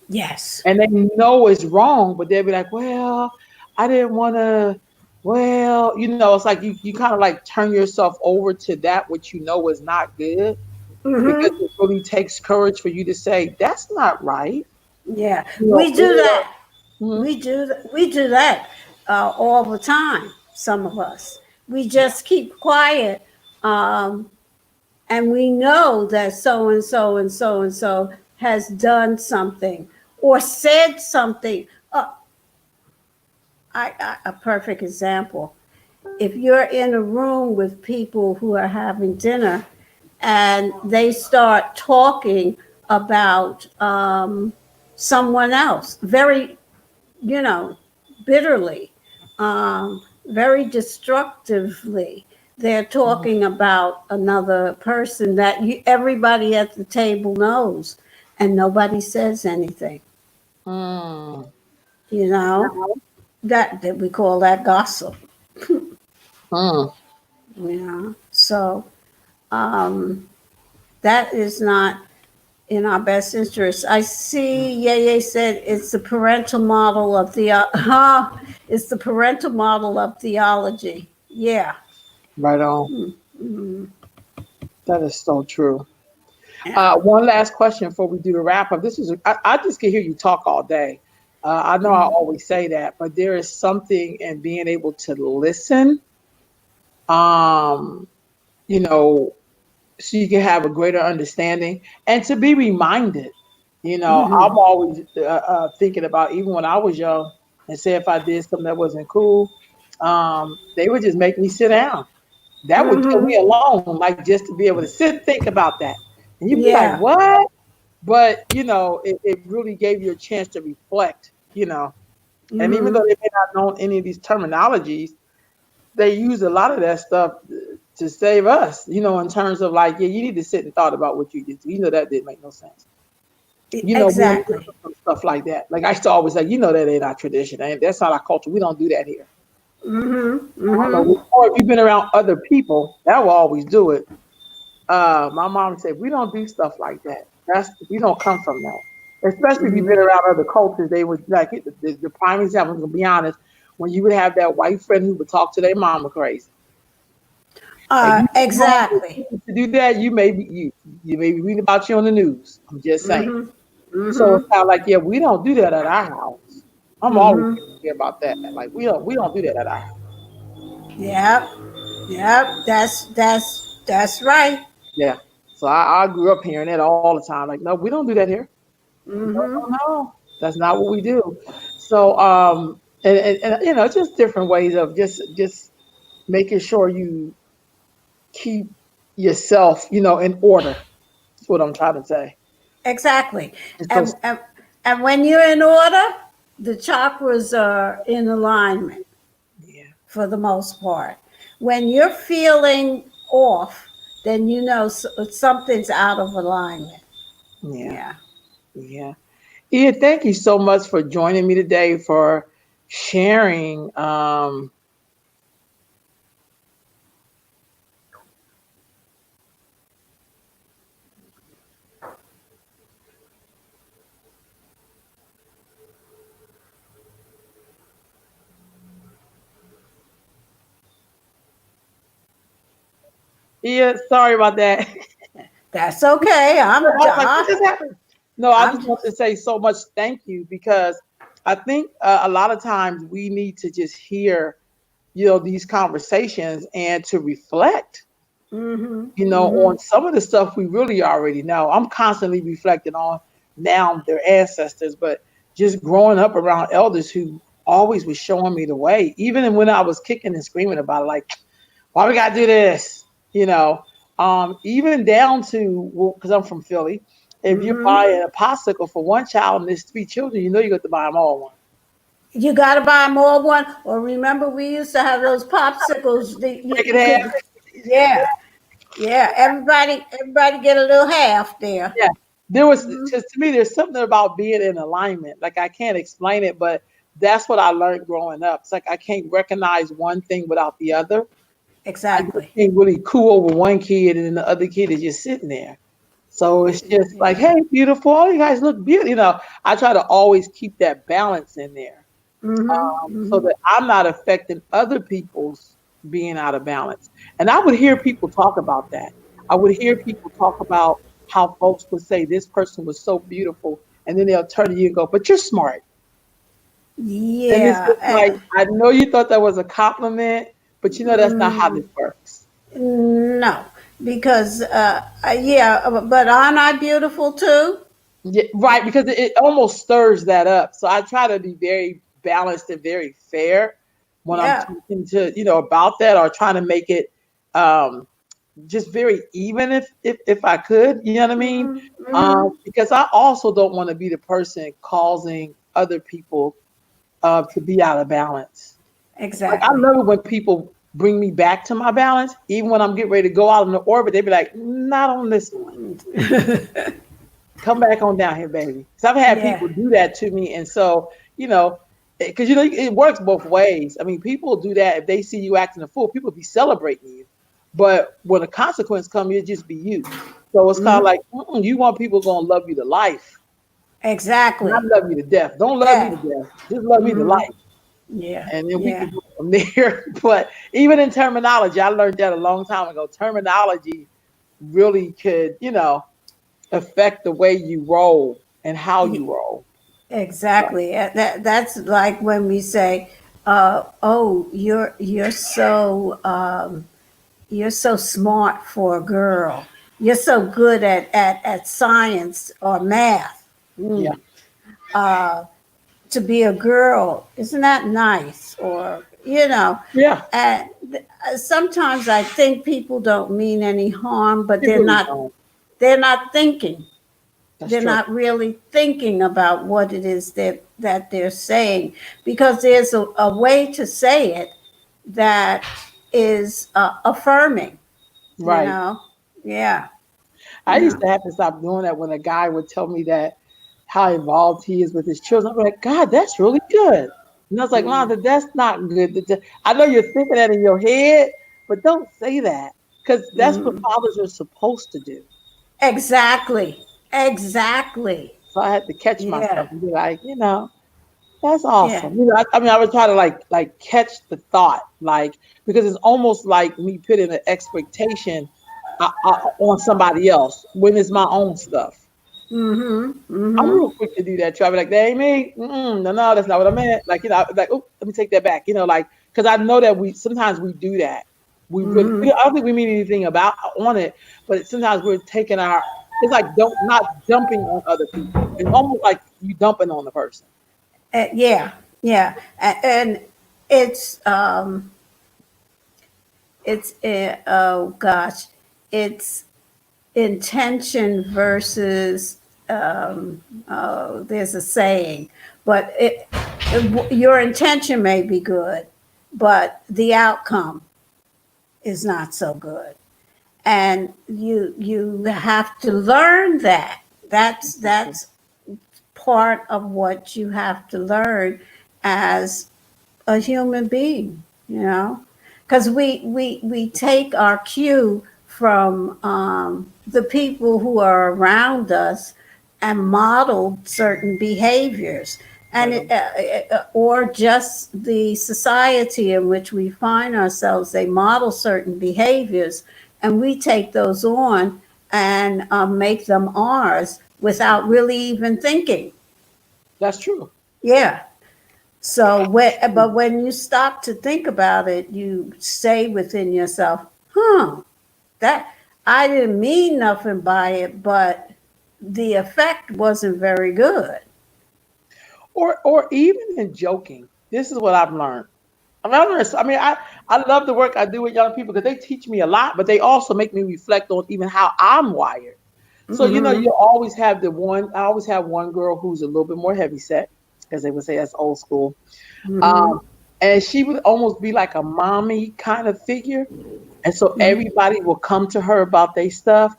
Yes. And they know it's wrong, but they'll be like, well, I didn't want to, well, it's like you kind of like turn yourself over to that which you know is not good, because it really takes courage for you to say, that's not right. Yeah. You We do know, that. or, We do that all the time. Some of us. We just keep quiet, um, and we know that so and so and so and so has done something or said something. A perfect example. If you're in a room with people who are having dinner and they start talking about someone else very, bitterly, very destructively, they're talking about another person that everybody at the table knows, and nobody says anything. mm, You know that we call that gossip. mm. So that is not in our best interest. I see Yeye said it's the parental model of it's the parental model of theology. Yeah. Right on. That is so true. Yeah. One last question before we do the wrap up. I just can hear you talk all day. I know I always say that, but there is something in being able to listen, um, you know, so you can have a greater understanding and to be reminded. I'm always thinking about, even when I was young, and say if I did something that wasn't cool, they would just make me sit down. That would kill me alone, like just to be able to sit and think about that. And you'd be like, Yeah. what? But, it really gave you a chance to reflect, and even though they may not know any of these terminologies, they use a lot of that stuff to save us, in terms of like, yeah, you need to sit and thought about what you did. That didn't make no sense. We don't do Exactly. some stuff like that. Like I used to always say, that ain't our tradition. That's not our culture. We don't do that here. I don't know. Or if you've been around other people, that will always do it. My mom said, we don't do stuff like that. We don't come from that. Especially if you've been around other cultures, they would like the prime example, to be honest, when you would have that white friend who would talk to their mama crazy. Exactly. To do that, you may be reading about you on the news. I'm just saying. Mm-hmm. So it's Mm-hmm. kind of like, yeah, we don't do that at our house. I'm always Mm-hmm. clear about that. Like we don't do that at our house. Yep. Yep. That's right. Yeah. So I grew up hearing that all the time. Like, no, we don't do that here. No, Mm-hmm. no, no. That's not what we do. So and you know, just different ways of just making sure you keep yourself, you know, in order. That's what I'm trying to say. Exactly. And so And, and and when you're in order, the chakras are in alignment yeah, for the most part. When you're feeling off, then you know something's out of alignment. yeah, Yeah. yeah. Ian, thank you so much for joining me today for sharing. Ian, sorry about that. That's okay. I was like, what just happened? No, I I'm just want to just say so much thank you because I think a lot of times we need to just hear, you know, these conversations and to reflect, mm-hmm, you know, mm-hmm. on some of the stuff we really already know. I'm constantly reflecting on now their ancestors, but just growing up around elders who always was showing me the way, even when I was kicking and screaming about it, like, why we gotta do this? You know, even down to because I'm from Philly. If you Mm-hmm. buy a popsicle for one child and there's three children, you know you got to buy them all one. You got to buy more one. Or remember, we used to have those popsicles that Break it you in half. could, yeah, yeah. Everybody get a little half there. Yeah, there was Mm-hmm. to me. There's something about being in alignment. Like I can't explain it, but that's what I learned growing up. It's like I can't recognize one thing without the other. I just Exactly. can't really coo over one kid and then the other kid is just sitting there. So it's just like, Yeah. hey, beautiful, all you guys look beautiful. You know, I try to always keep that balance in there, Mm-hmm. so Mm-hmm. that I'm not affecting other people's being out of balance. And I would hear people talk about that. I would hear people talk about how folks would say this person was so beautiful, and then they'll turn to you and go, "But you're smart." And it's Yeah. just like, I know you thought that was a compliment, but you know that's not how this works. No, because yeah, but aren't I beautiful too? Yeah, right, because it almost stirs that up. So I try to be very balanced and very fair when I'm Yeah. talking to, you know, about that or trying to make it um, just very even if I could, you know what I mean? Mm-hmm. Because I also don't want to be the person causing other people to be out of balance. Like I Exactly. love it when people bring me back to my balance, even when I'm getting ready to go out in the orbit, they be like, not on this one. Come back on down here, baby. Because I've had Yeah. people do that to me. And so, you know, because, you know, it works both ways. I mean, people do that. If they see you acting a fool, people be celebrating you. But when a consequence comes, it just be you. So it's kind of Mm-hmm. like, you want people going to love you to life, not Exactly. love you to death. Don't love me to Yeah. death. Just love me to Mm-hmm. life. Yeah. And then we Yeah. can go from there. But even in terminology, I learned that a long time ago. Terminology really could, you know, affect the way you roll and how you roll. So, Exactly. That's like when we say, "Oh, you're so smart for a girl. You're so good at science or math. yeah, Uh, to be a girl, isn't that nice?" Or yeah, and sometimes I think people don't mean any harm, but it really don't. they're not thinking. That's They're true. not really thinking about what it is that they're saying, because there's a way to say it that is affirming, you Right. know? Yeah, I used yeah. to have to stop doing that when a guy would tell me that how involved he is with his children. I'm like, God, that's really good. And I was like, Londa, that's not good. I know you're thinking that in your head, but don't say that because that's what fathers are supposed to do. Exactly. Exactly. So I had to catch myself Yeah. and be like, you know, That's Yeah. awesome. You know, I mean, I would try to like catch the thought, like because it's almost like me putting an expectation on somebody else when it's my own stuff. Mm-hmm. I'm Mm-hmm. real quick to do that too. I be like, that ain't me. Mm-mm, no, no, that's not what I meant. Like, you know, like, oh, let me take that back. You know, like, because I know that we sometimes we do that. Mm-hmm. I don't think we mean anything about on it, but sometimes we're taking our. It's like don't not dumping on other people. It's almost like you dumping on the person. Yeah. Yeah. And it's oh gosh, it's intention versus oh, there's a saying, but your intention may be good, but the outcome is not so good, and you have to learn that. That's part of what you have to learn as a human being, you know, because we take our cue from the people who are around us and model certain behaviors, and Right. or just the society in which we find ourselves. They model certain behaviors, and we take those on and make them ours without really even thinking. That's true. Yeah. But when you stop to think about it, you say within yourself, huh, that I didn't mean nothing by it, but the effect wasn't very good. Or even in joking. This is what I've learned. I love the work I do with young people because they teach me a lot, but they also make me reflect on even how I'm wired. So you know, Mm-hmm. you always have the one. I always have one girl who's a little bit more heavy set, as they would say, that's old school. Mm-hmm. Um, and she would almost be like a mommy kind of figure, and so Mm-hmm. everybody will come to her about their stuff,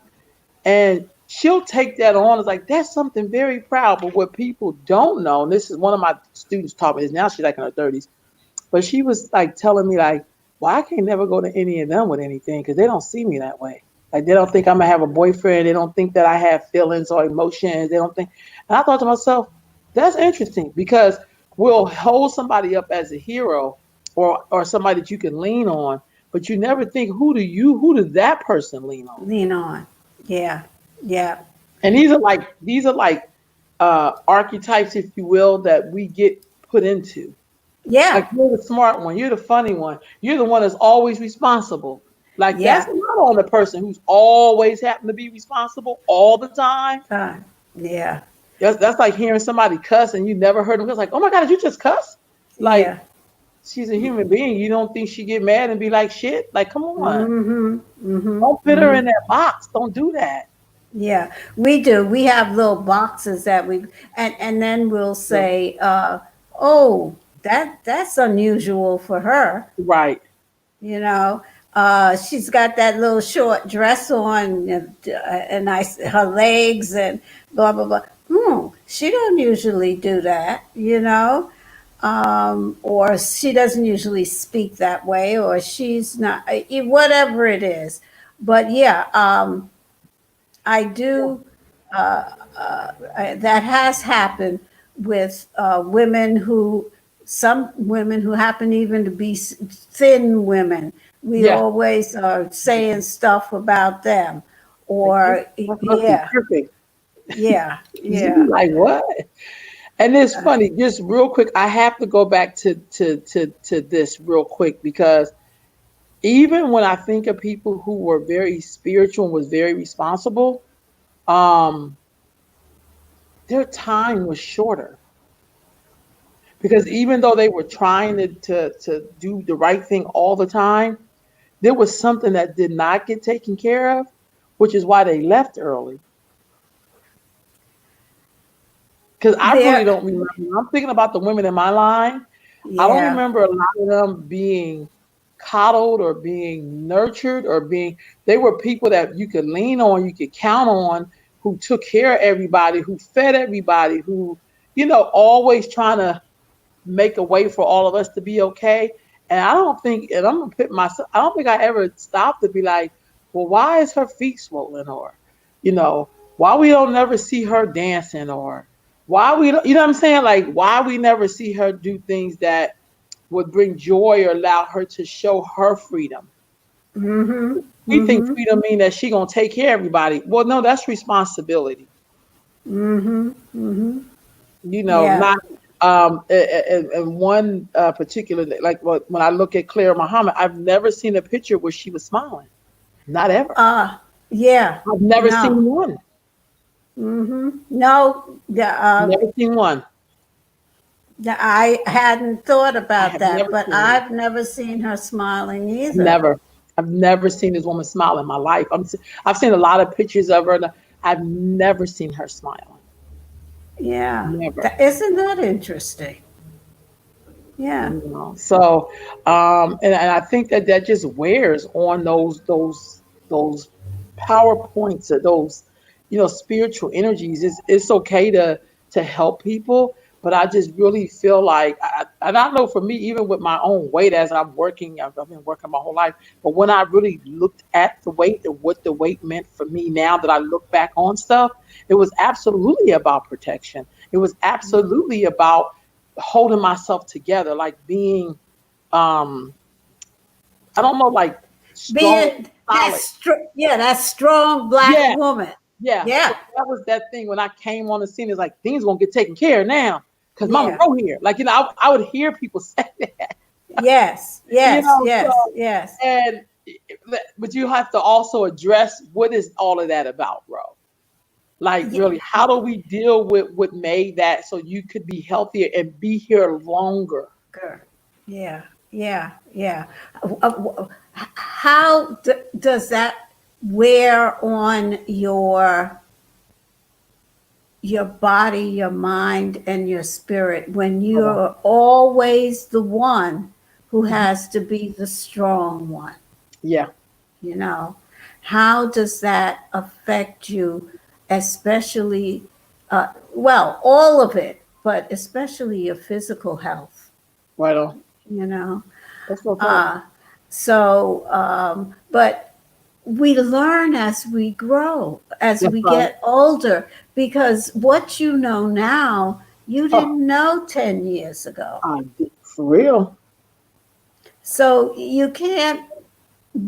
and she'll take that on as like that's something very proud. But what people don't know, and this is one of my students taught me this. Now she's like in her 30s, but she was like telling me like, well, I can't never go to any of them with anything because they don't see me that way. Like they don't think I'm gonna have a boyfriend. They don't think that I have feelings or emotions. They don't think. And I thought to myself, that's interesting because we'll hold somebody up as a hero or somebody that you can lean on, but you never think who does that person lean on? Lean on. Yeah. Yeah. And these are like archetypes, if you will, that we get put into. Like Yeah. you're the smart one, you're the funny one, you're the one that's always responsible. Like that's Yeah. not on the person who's always happened to be responsible all the time. Uh, yeah. That's like hearing somebody cuss and you never heard them cuss. Like, oh my God, did you just cuss? Like Yeah. she's a human being. You don't think she get mad and be like shit? Like, come on. Mm-hmm. Mm-hmm. Don't put her Mm-hmm. in that box. Don't do that. Yeah, we do. We have little boxes that we and then we'll Yeah. say, "Oh, that's unusual for her." Right. You know, she's got that little short dress on, and her legs and blah blah blah. She don't usually do that. You know, or she doesn't usually speak that way, or she's not. Whatever it is, but yeah. I do. That has happened with some women who happen even to be thin women. We Yeah. always are saying stuff about them, Like this or must be yeah, perfect. yeah, You be yeah, like, what? And it's funny, just real quick, I have to go back to this real quick because even when I think of people who were very spiritual and was very responsible, um, their time was shorter. Because even though they were trying to do the right thing all the time, there was something that did not get taken care of, which is why they left early. Because I really there, don't remember. I'm thinking about the women in my line. I don't yeah, remember a lot of them being coddled or being nurtured or being, they were people that you could lean on, you could count on, who took care of everybody, who fed everybody, who, always trying to make a way for all of us to be okay. And I don't think, and I'm gonna put myself, I don't think I ever stopped to be like, well, why is her feet swollen? Or, why we don't never see her dancing? Or Why we, you know what I'm saying? Like, why we never see her do things that would bring joy or allow her to show her freedom. Mm-hmm. We think Mm-hmm. freedom mean that she gonna take care of everybody. Well, no, that's responsibility. Mm-hmm. Mm-hmm. You know, Yeah. not and one particular, like when I look at Claire Muhammad, I've never seen a picture where she was smiling. Not ever. Yeah. I've never No. seen one. Mm-hmm. No. Never seen one. I hadn't thought I about have that, never but seen one. I've never seen her smiling either. Never. I've never seen this woman smile in my life. I've seen a lot of pictures of her, and I've never seen her smiling. Yeah. Never. Isn't that interesting? Yeah. You know. So, and I think that that just wears on those PowerPoints or those, spiritual energies. It's okay to help people, but I just really feel like, and I know for me, even with my own weight, as I'm working, I've been working my whole life, but when I really looked at the weight and what the weight meant for me, now that I look back on stuff, it was absolutely about protection. It was absolutely about holding myself together, like being, um, I don't know, like strong, Being solid. that strong black Yeah, woman. yeah. So Yeah. that was that thing when I came on the scene. It's like things gonna get taken care of now because Mama Yeah. Ro here. Like, I would hear people say that, Yes. you Yes. know. Yes. So, Yes. and but you have to also address what is all of that about, Ro. Like, Yeah. really, how do we deal with what made that so you could be healthier and be here longer? Girl. Yeah. Yeah. Yeah. How does that wear on your body, your mind, and your spirit when Hold on. you're always the one who has to be the strong one? Yeah. You know, how does that affect you, especially, well, all of it, but especially your physical health, Right on. you know? That's what I'm Uh, but we learn as we grow, as That's we right. get older, because what you know now, you Oh, didn't know 10 years ago. for real. So you can't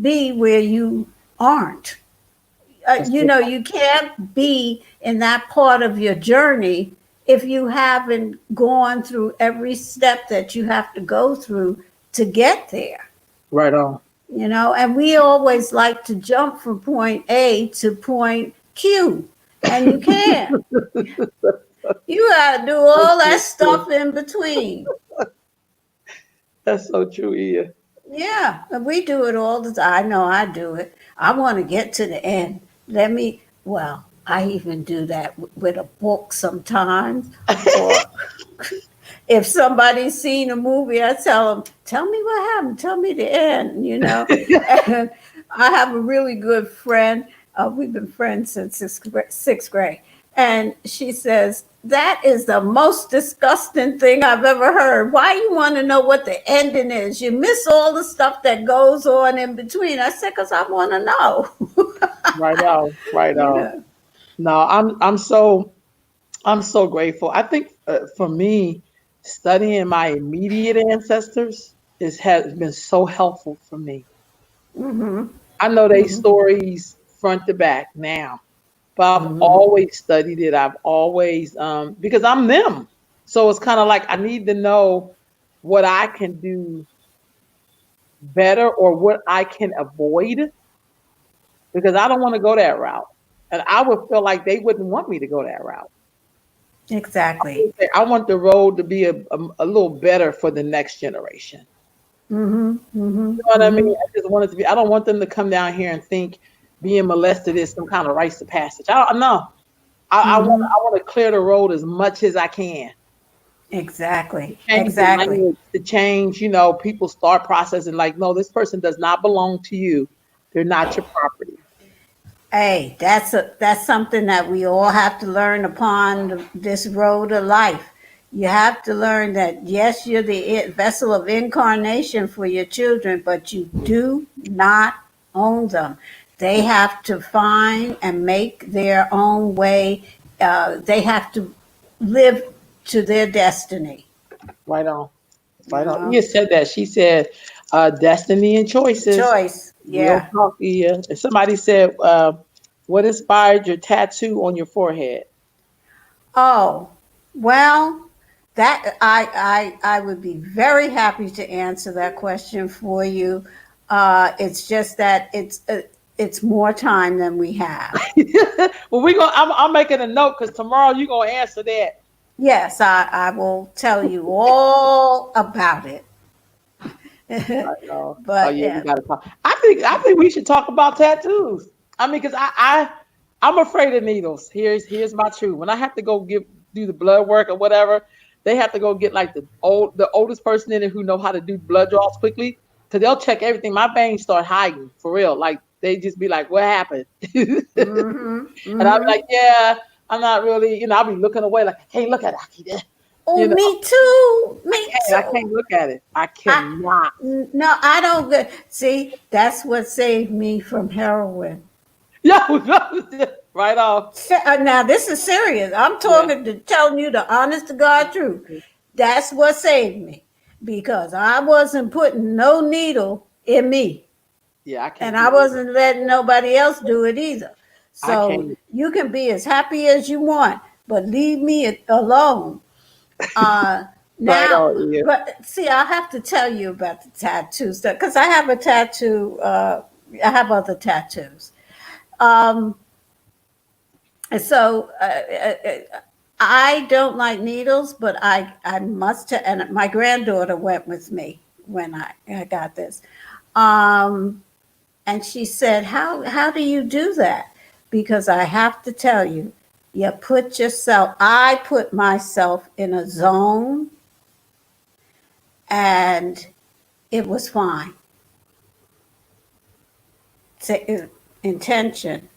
be where you aren't. That's You what, know, you can't be in that part of your journey if you haven't gone through every step that you have to go through to get there. right on. And we always like to jump from point A to point Q, and you can't. You got to do That's all that so true. stuff in between. That's so true, Ia. Yeah, and we do it all the time. I know I do it. I want to get to the end. Well, I even do that with a book sometimes. Or if somebody's seen a movie, I tell them, tell me what happened. Tell me the end. And I have a really good friend. We've been friends since sixth grade. And she says, that is the most disgusting thing I've ever heard. Why you want to know what the ending is? You miss all the stuff that goes on in between. I said, because I want to know. Right on. Right you on. know. No, I'm so grateful. I think for me, studying my immediate ancestors has been so helpful for me. Mm-hmm. I know they Mm-hmm. stories front to back now, but I've Mm-hmm. always studied it. I've always because I'm them. So it's kind of like I need to know what I can do better or what I can avoid because I don't want to go that route. And I would feel like they wouldn't want me to go that route. Exactly. I want the road to be a little better for the next generation. Mm-hmm. Mm-hmm. You know what I mean? Mm-hmm. I just want it to be, I don't want them to come down here and think being molested is some kind of rites of passage. I don't know. Mm-hmm. I want to clear the road as much as I can. Exactly. Change the Exactly. language to change, people start processing like, no, this person does not belong to you. They're not your property. Hey, that's something that we all have to learn upon this road of life. You have to learn that yes, you're the vessel of incarnation for your children, but you do not own them. They have to find and make their own way. They have to live to their destiny. Right on. Right on. You Ia said that. She said, destiny and choices. choice, Real yeah. talk, Ia. And somebody said, what inspired your tattoo on your forehead? Oh, well, that I would be very happy to answer that question for you. It's just that it's more time than we have. Well, I'm making a note because tomorrow you're gonna answer that. Yes, I will tell you all about it. I know. Oh But yeah, we gotta talk. I think we should talk about tattoos. I mean, because I'm afraid of needles. Here's my truth. When I have to go do the blood work or whatever, they have to go get like the oldest person in it who know how to do blood draws quickly. Because they'll check everything. My veins start hiding for real. Like they just be like, "What happened?" hmm And I'll be hmm like, "Yeah, I'm not really." I'll be looking away like, "Hey, look at it." Oh, You know, me too. Me I too. can't look at it. I I cannot. no, I don't get. See, that's what saved me from heroin. Yo, right off. Now this is serious. I'm Yeah. telling you the honest to God truth. That's what saved me because I wasn't putting no needle in me, Yeah, I can't and do I it. wasn't letting nobody else do it either. I So can't. you can be as happy as you want, but leave me alone. Uh, Right now, on, yeah. but see, I have to tell you about the tattoo stuff because I have a tattoo. I have other tattoos. Um, and so I don't like needles, but I must. And my granddaughter went with me when I got this, um, and she said, "How do you do that?" Because I have to tell you, you put yourself. I put myself in a zone, and it was fine. Intention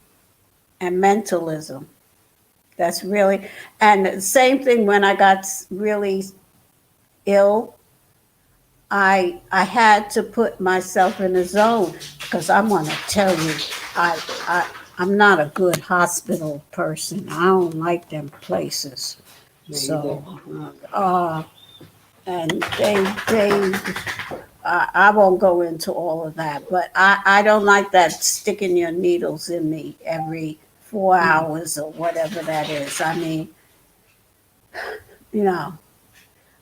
and mentalism. That's really, and the same thing when I got really ill. I had to put myself in a zone because I want to tell you, I'm not a good hospital person. I don't like them places. Me either. So, and I won't go into all of that, but I don't like that sticking your needles in me every 4 hours or whatever that is. I mean, you know,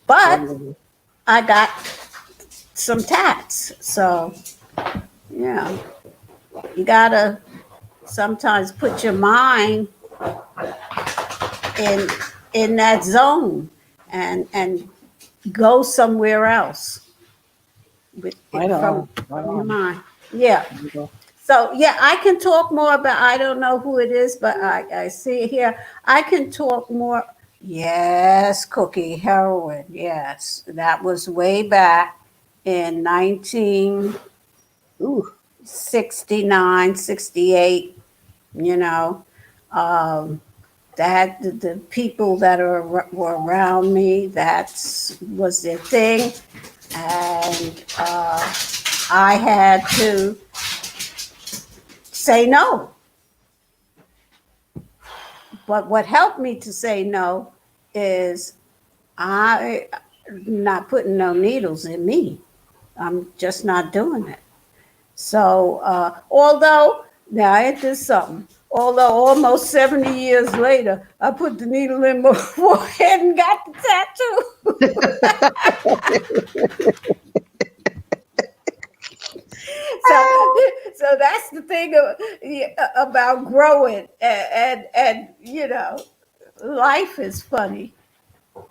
but I got some tats. So, yeah, you gotta sometimes put your mind in that zone and go somewhere else with Right from on. Right your on. mind. Yeah. So yeah, I can talk more about. I don't know who it is, but I see it here. I can talk more. Yes, Cookie heroin. Yes, that was way back in 1969, Ooh. 68. You know, um, that the people that were around me. That was their thing, and I had to say no. But what helped me to say no is I not putting no needles in me. I'm just not doing it. So although now it is something. Although almost 70 years later, I put the needle in my forehead and got the tattoo. So that's the thing about growing and you know life is funny.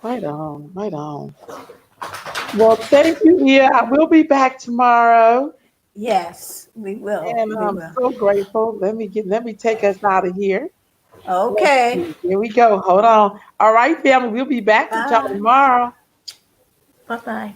Right on. Right on. Well, thank you, Ia. I will be back tomorrow. Yes, we will. And We I'm will. so grateful. Let me take us out of here. Let's Okay. see. Here we go. Hold on. All right, family. We'll be back with y'all Bye. tomorrow. Bye bye.